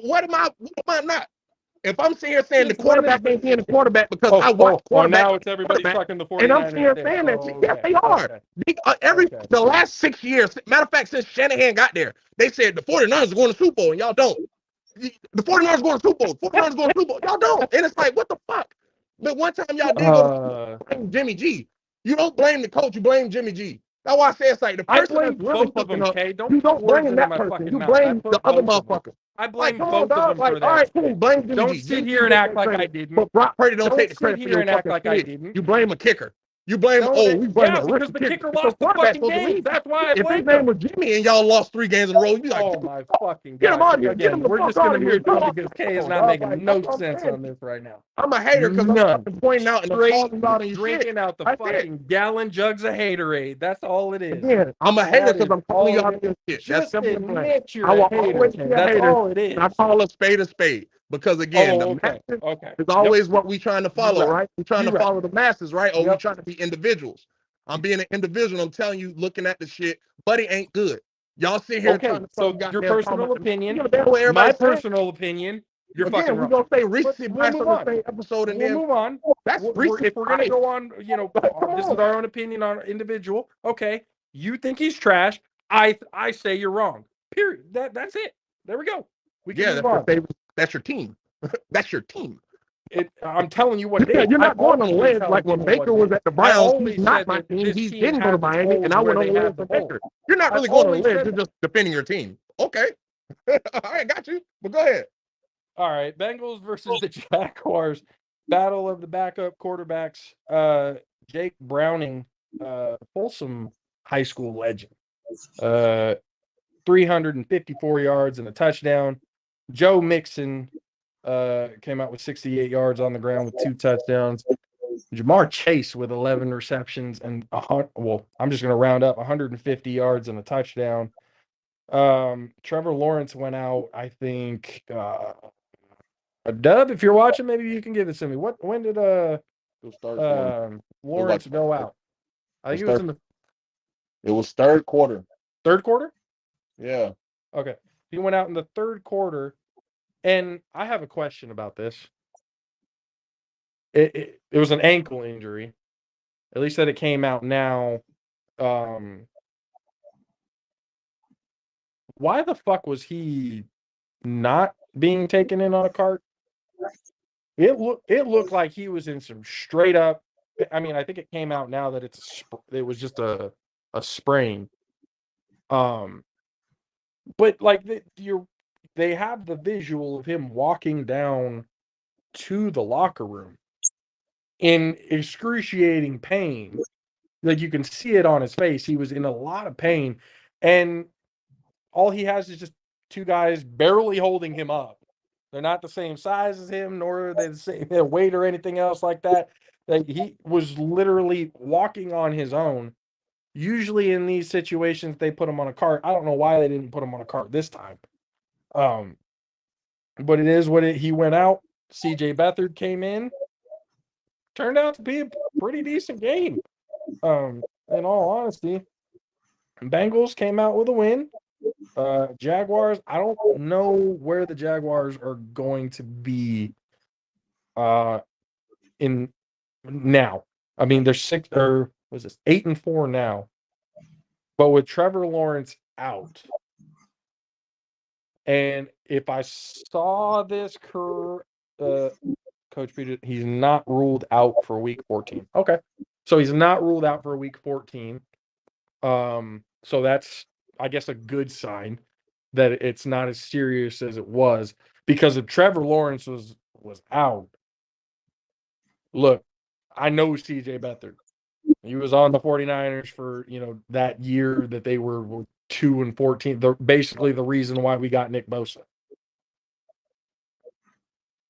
what am I not? If I'm sitting here saying the quarterback ain't being the quarterback because I watch quarterback, now it's everybody sucking the 49ers. And I'm sitting here saying that shit. Yes, they are. The last 6 years, matter of fact, since Shanahan got there, they said the 49ers are going to Super Bowl, and y'all don't. The 49ers are going to Super Bowl. 49ers are going to Super Bowl. Y'all don't. And it's like, what the fuck? But one time y'all did go blame Jimmy G. You don't blame the coach, you blame Jimmy G. That's why I say it's like the person that's really fucking up, you don't blame that person. You blame the other motherfucker. I blame both of them for that. All right, cool. Blame Jimmy G. Don't sit here and act like I didn't. But Brock Purdy don't take the credit for your fucking shit. You blame a kicker. You blame we blame a because the kicker lost the fucking game. That's why I blame him. If his name was Jimmy and y'all lost 3 games in a row, you'd be like, oh my fucking god. Get him on here. Get him the We're fuck just gonna on here. because Kay is not making no sense on this right now. I'm a hater because I'm pointing out and I'm calling out and drinking out the fucking gallon jugs of haterade. That's all it is. Again, I'm a hater because I'm calling you out on your shit. That's simple and plain. I will always be a hater. All it is. I call a spade. Because again, the masses is always what we trying to follow, right? We're trying to follow the masses, right? Or we trying to be individuals. I'm being an individual. I'm telling you, looking at the shit, buddy ain't good. Y'all sit here trying to so your personal opinion, my personal opinion, you're fucking wrong. We're gonna say recency bias on the same episode and then move on. That's if we're gonna go on, this is our own opinion on individual. Okay, you think he's trash. I say you're wrong. Period. That's it. There we go. We can move on. That's your team. That's your team. I'm telling you what it is. You're not going on the ledge like when Baker was at the Browns. He's not my team. He didn't go to Miami, and I went on the ledge for Baker. You're not really going on the ledge. You're just defending your team. Okay. All right, got you. But go ahead. All right, Bengals versus the Jaguars. Battle of the backup quarterbacks. Jake Browning, Folsom High School legend. 354 yards and a touchdown. Joe Mixon came out with 68 yards on the ground with 2 touchdowns. Jamar Chase with 11 receptions and I'm just going to round up 150 yards and a touchdown. Trevor Lawrence went out, I think, a dub. If you're watching, maybe you can give this to me. When did Lawrence go out? I think it was third quarter. Third quarter? Yeah. Okay. He went out in the third quarter. And I have a question about this. It was an ankle injury. At least that it came out now. Why the fuck was he not being taken in on a cart? It looked like he was in some straight up. I mean, I think it came out now that it was just a sprain. But like they have the visual of him walking down to the locker room in excruciating pain. Like you can see it on his face. He was in a lot of pain. And all he has is just 2 guys barely holding him up. They're not the same size as him, nor are they the same weight or anything else like that. Like he was literally walking on his own. Usually in these situations, they put him on a cart. I don't know why they didn't put him on a cart this time. But it is what he went out. CJ Beathard came in. Turned out to be a pretty decent game. In all honesty. Bengals came out with a win. Jaguars, I don't know where the Jaguars are going to be in now. I mean, they're 8-4 now. But with Trevor Lawrence out, and if I saw this Coach Peter, he's not ruled out for week 14. Okay. So he's not ruled out for week 14. So that's, I guess, a good sign that it's not as serious as it was. Because if Trevor Lawrence was out, look, I know CJ Beathard. He was on the 49ers for, that year that they were 2-14. Basically the reason why we got Nick Bosa.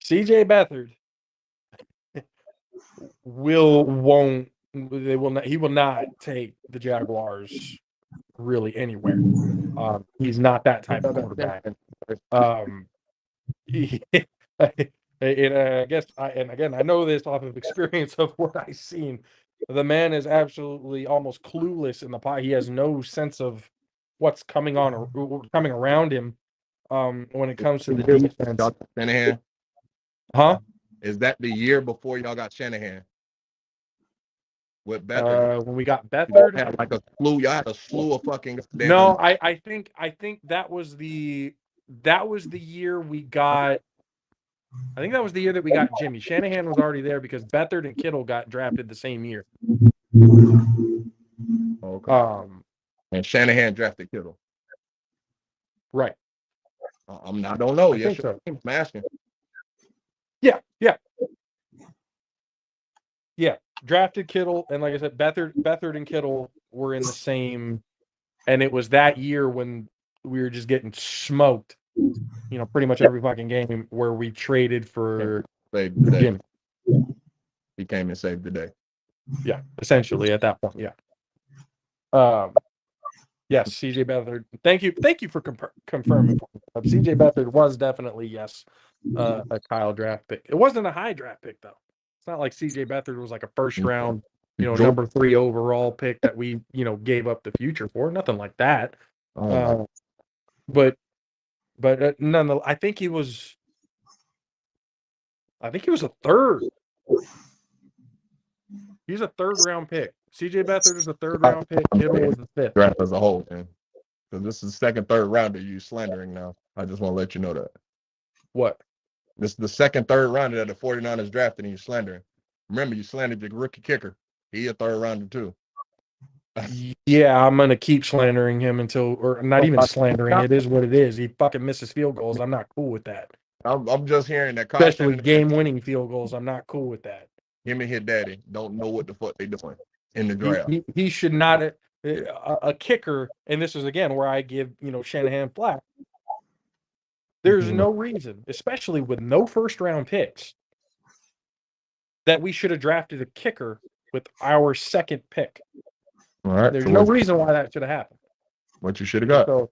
CJ Beathard he will not take the Jaguars really anywhere. He's not that type of quarterback. And I guess I know this off of experience of what I've seen. The man is absolutely almost clueless in the pot. He has no sense of what's coming around him. When it comes to the defense. Shanahan. Huh? Is that the year before y'all got Shanahan? With Beathard? When we got Beathard, had like a slew. Y'all had a slew of fucking. No, I think that was the year we got. I think that was the year that we got Jimmy. Shanahan was already there because Beathard and Kittle got drafted the same year. Okay. And Shanahan drafted Kittle. Right. I don't know. I think so. I'm asking. Yeah. Drafted Kittle, and like I said, Beathard and Kittle were in the same, and it was that year when we were just getting smoked. Pretty much every fucking game where we traded for Jimmy. He came and saved the day. Yeah, essentially at that point. Yeah. Yes, CJ Beathard. Thank you for confirming. CJ Beathard was definitely a Kyle draft pick. It wasn't a high draft pick though. It's not like CJ Beathard was like a first round, number 3 overall pick that we gave up the future for. Nothing like that. But nonetheless, I think he was a third. He's a third round pick. CJ Beathard is a third round pick. Kittle was the 5th. Draft as a whole, man. So this is the second, third rounder you slandering now. I just want to let you know that. What? This is the second, third rounder that the 49ers drafted and you slandering. Remember, you slandered your rookie kicker. He a third rounder too. Yeah, I'm gonna keep slandering him or not even slandering. It is what it is. He fucking misses field goals. I'm not cool with that. I'm just hearing that. Especially game-winning field goals. I'm not cool with that. Him and his daddy don't know what the fuck they doing in the draft. He should not. A kicker, and this is again where I give Shanahan flack. There's no reason, especially with no first-round picks, that we should have drafted a kicker with our second pick. All right. There's no reason why that should have happened. What you should have got. So,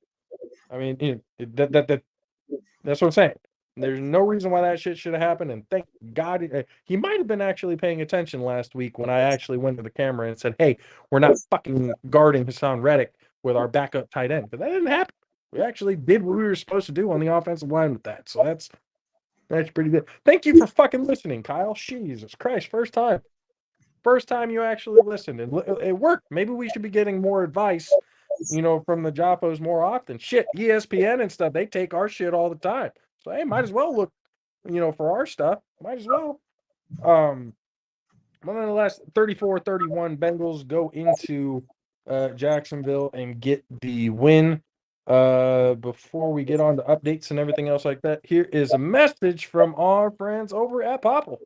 I mean, that's what I'm saying. There's no reason why that shit should have happened, and thank God he might have been actually paying attention last week when I actually went to the camera and said, "Hey, we're not fucking guarding Hassan Reddick with our backup tight end," but that didn't happen. We actually did what we were supposed to do on the offensive line with that, so that's pretty good. Thank you for fucking listening, Kyle. Jesus Christ, first time you actually listened, and it worked. Maybe we should be getting more advice, from the JAFFOs more often. Shit, ESPN and stuff, they take our shit all the time. So hey, might as well look, for our stuff. Might as well. Nonetheless, 34-31 Bengals go into Jacksonville and get the win. Before we get on to updates and everything else like that, here is a message from our friends over at Popple.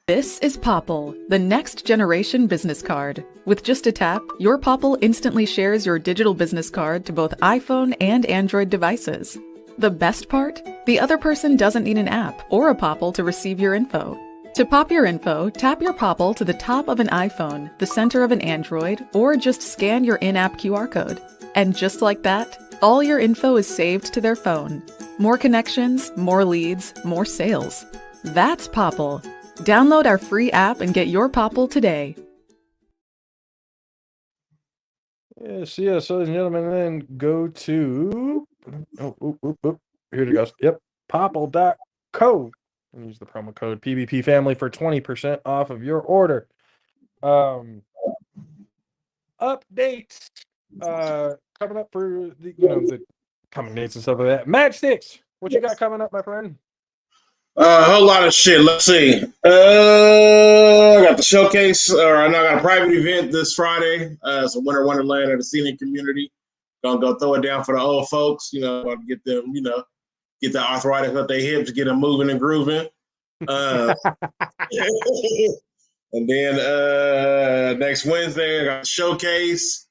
This is Popple, the next generation business card. With just a tap, your Popple instantly shares your digital business card to both iPhone and Android devices. The best part? The other person doesn't need an app or a Popple to receive your info. To pop your info, tap your Popple to the top of an iPhone, the center of an Android, or just scan your in-app QR code. And just like that, all your info is saved to their phone. More connections, more leads, more sales. That's Popple. Download our free app and get your Popple today. Yes, so ladies and gentlemen, then go to here it goes. Yep, popple.co and use the promo code PBP Family for 20% off of your order. Updates coming up for the coming dates and stuff like that. Matchsticks, what you got coming up, my friend? A whole lot of shit. Let's see. I got the showcase, I got a private event this Friday. It's a Winter Wonderland at the Scenic Community. Gonna go throw it down for the old folks. Get them, get the arthritis up their hips, get them moving and grooving. And then next Wednesday, I got a showcase.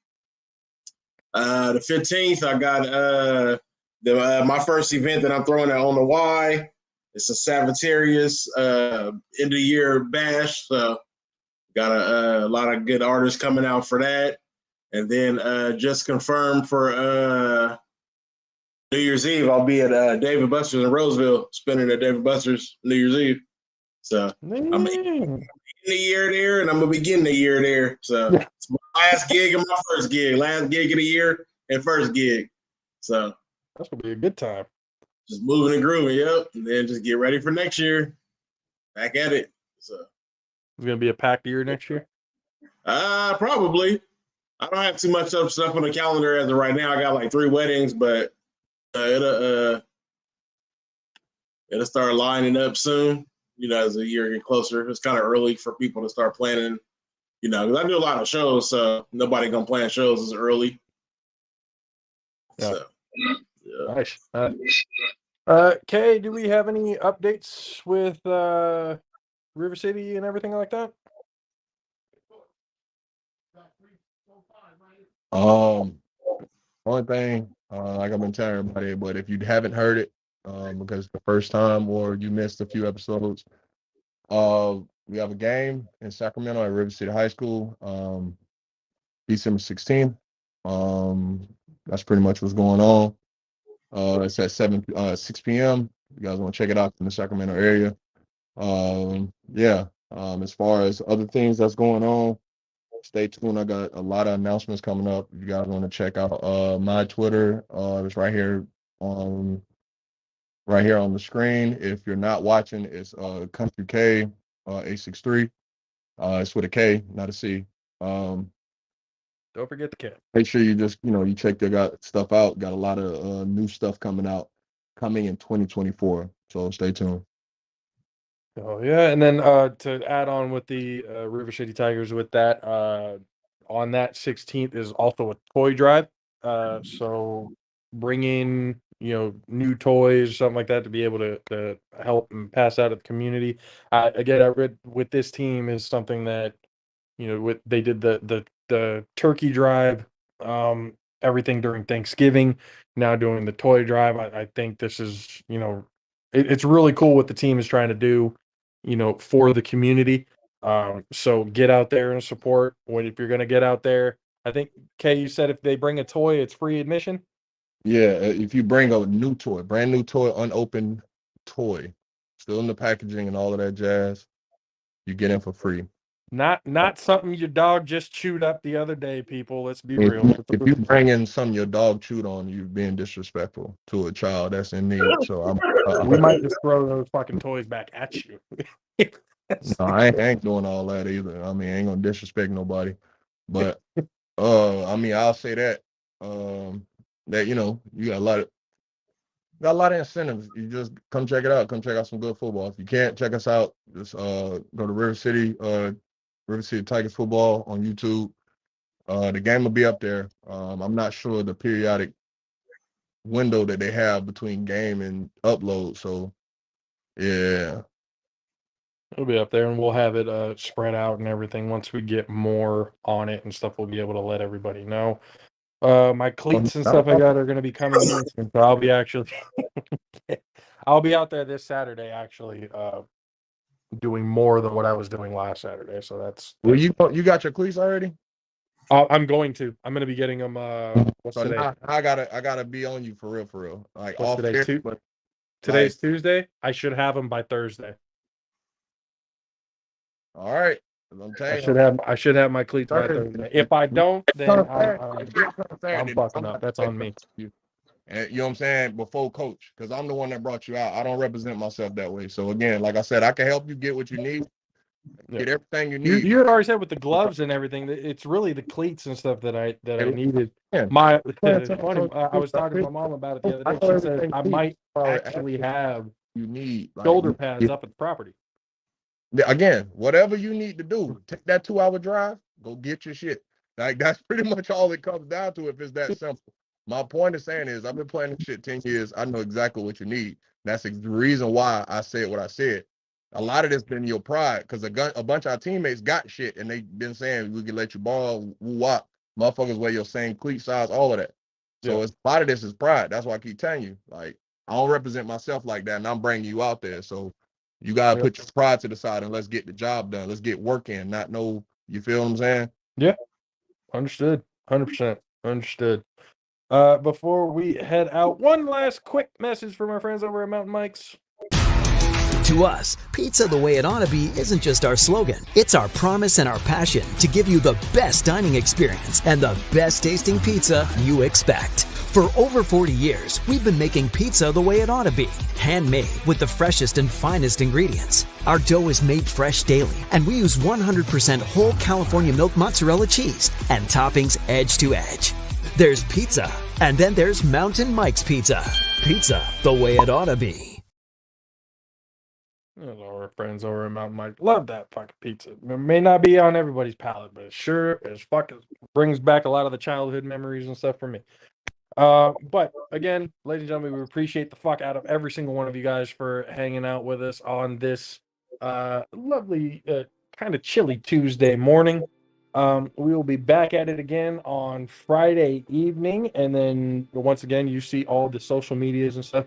The 15th, I got my first event that I'm throwing on the Y. It's a Sagittarius end of year bash. So got a lot of good artists coming out for that. And then just confirmed for New Year's Eve, I'll be at David Buster's in Roseville, spending at David Buster's New Year's Eve. So I'm in the year there, and I'm gonna begin the year there. So it's my last gig and my first gig, last gig of the year and first gig. So that's gonna be a good time. Just moving and grooving, yep. And then just get ready for next year. Back at it. So it's gonna be a packed year next year. Probably. I don't have too much stuff on the calendar as of right now. I got like 3 weddings, but it'll start lining up soon. As the year get closer. It's kind of early for people to start planning. Because I do a lot of shows, so nobody gonna plan shows as early. Yeah. So, yeah. Nice. Kay, do we have any updates with River City and everything like that? Only thing, like I've been telling everybody, but if you haven't heard it, because the first time or you missed a few episodes, we have a game in Sacramento at River City High School, December 16th. That's pretty much what's going on. It's at 6 p.m. You guys want to check it out in the Sacramento area. As far as other things that's going on, stay tuned. I got a lot of announcements coming up. If you guys want to check out my Twitter, it's right here on the screen. If you're not watching, it's Country K 863. It's with a K, not a C. Don't forget the K. Make sure you just you check their stuff out. Got a lot of new stuff coming in 2024. So stay tuned. Oh yeah, and then to add on with the River City Tigers with that, on that 16th is also a toy drive. So bring in new toys, something like that, to be able to help and pass out at the community. Again, I read with this team is something that they did the turkey drive, everything during Thanksgiving. Now doing the toy drive. I think this is it's really cool what the team is trying to do for the community. So get out there and support if you're going to get out there. I think, Kay, you said if they bring a toy, it's free admission. Yeah, if you bring a new toy, brand new toy, unopened toy, still in the packaging and all of that jazz, you get in for free. Not something your dog just chewed up the other day, people. Let's be If real. if you bring in something your dog chewed on, you're being disrespectful to a child that's in need. So we might just throw those fucking toys back at you. No, I ain't doing all that either. I mean, I ain't gonna disrespect nobody. But I'll say that that you got a lot of incentives. You just come check it out. Come check out some good football. If you can't check us out, just go to River City Tigers football on YouTube. The game will be up there. I'm not sure the periodic window that they have between game and upload. So yeah. It'll be up there, and we'll have it spread out and everything. Once we get more on it and stuff, we'll be able to let everybody know. My cleats and stuff I got are going to be coming in soon, so I'll be I'll be out there this Saturday, actually, doing more than what I was doing last Saturday. So that's well, you got your cleats already? I'm going to be getting them. What's today? I gotta be on you for real. Like what's today? Today's Tuesday. I should have them by Thursday. All right. I should have my cleats by Thursday. If I don't, then I'm fucking up. That's on me. And you know what I'm saying? Before coach, because I'm the one that brought you out. I don't represent myself that way. So again, like I said, I can help you get what you need. Get everything you need. You had already said with the gloves and everything, it's really the cleats and stuff that I needed. I was talking to my mom about it the other day. She said I might actually have shoulder pads up at the property. Again, whatever you need to do, take that 2-hour drive, go get your shit. Like that's pretty much all it comes down to if it's that simple. My point of saying is I've been playing this shit 10 years. I know exactly what you need. That's the reason why I said what I said. A lot of this been your pride because a bunch of our teammates got shit and they been saying we can let you ball, woo-wop. Motherfuckers wear your same cleat size, all of that. So it's a lot of this is pride. That's why I keep telling you, like, I don't represent myself like that, and I'm bringing you out there. So you gotta put your pride to the side and let's get the job done. Let's get work in, not no, you feel what I'm saying? Yeah. Understood. 100%. Understood. Before we head out, one last quick message from our friends over at Mountain Mike's. To us, pizza the way it ought to be isn't just our slogan. It's our promise and our passion to give you the best dining experience and the best tasting pizza you expect. For over 40 years, we've been making pizza the way it ought to be. Handmade with the freshest and finest ingredients. Our dough is made fresh daily, and we use 100% whole California milk mozzarella cheese and toppings edge to edge. There's pizza, and then there's Mountain Mike's Pizza. Pizza the way it ought to be. Our friends over at Mountain Mike love that fucking pizza. It may not be on everybody's palate, but it sure as fucking brings back a lot of the childhood memories and stuff for me. But again, ladies and gentlemen, we appreciate the fuck out of every single one of you guys for hanging out with us on this lovely, kind of chilly Tuesday morning. We will be back at it again on Friday evening, and then once again, you see all the social medias and stuff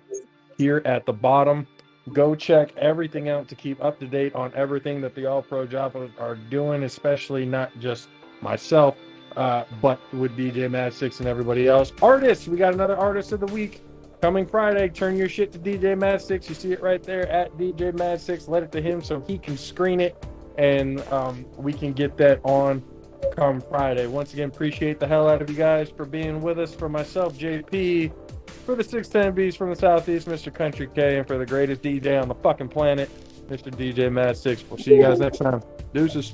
here at the bottom. Go check everything out to keep up to date on everything that the All Pro JAFFOs are doing, especially not just myself, but with DJ Mad 6 and everybody else. Artists, we got another Artist of the Week coming Friday. Turn your shit to DJ Mad 6. You see it right there at DJ Mad 6. Let it to him so he can screen it, and we can get that on come Friday. Once again, appreciate the hell out of you guys for being with us. For myself, JP, for the 610Bs from the Southeast, Mr. Country K, and for the greatest DJ on the fucking planet, Mr. DJ Mad 6. We'll see you guys next time. Deuces.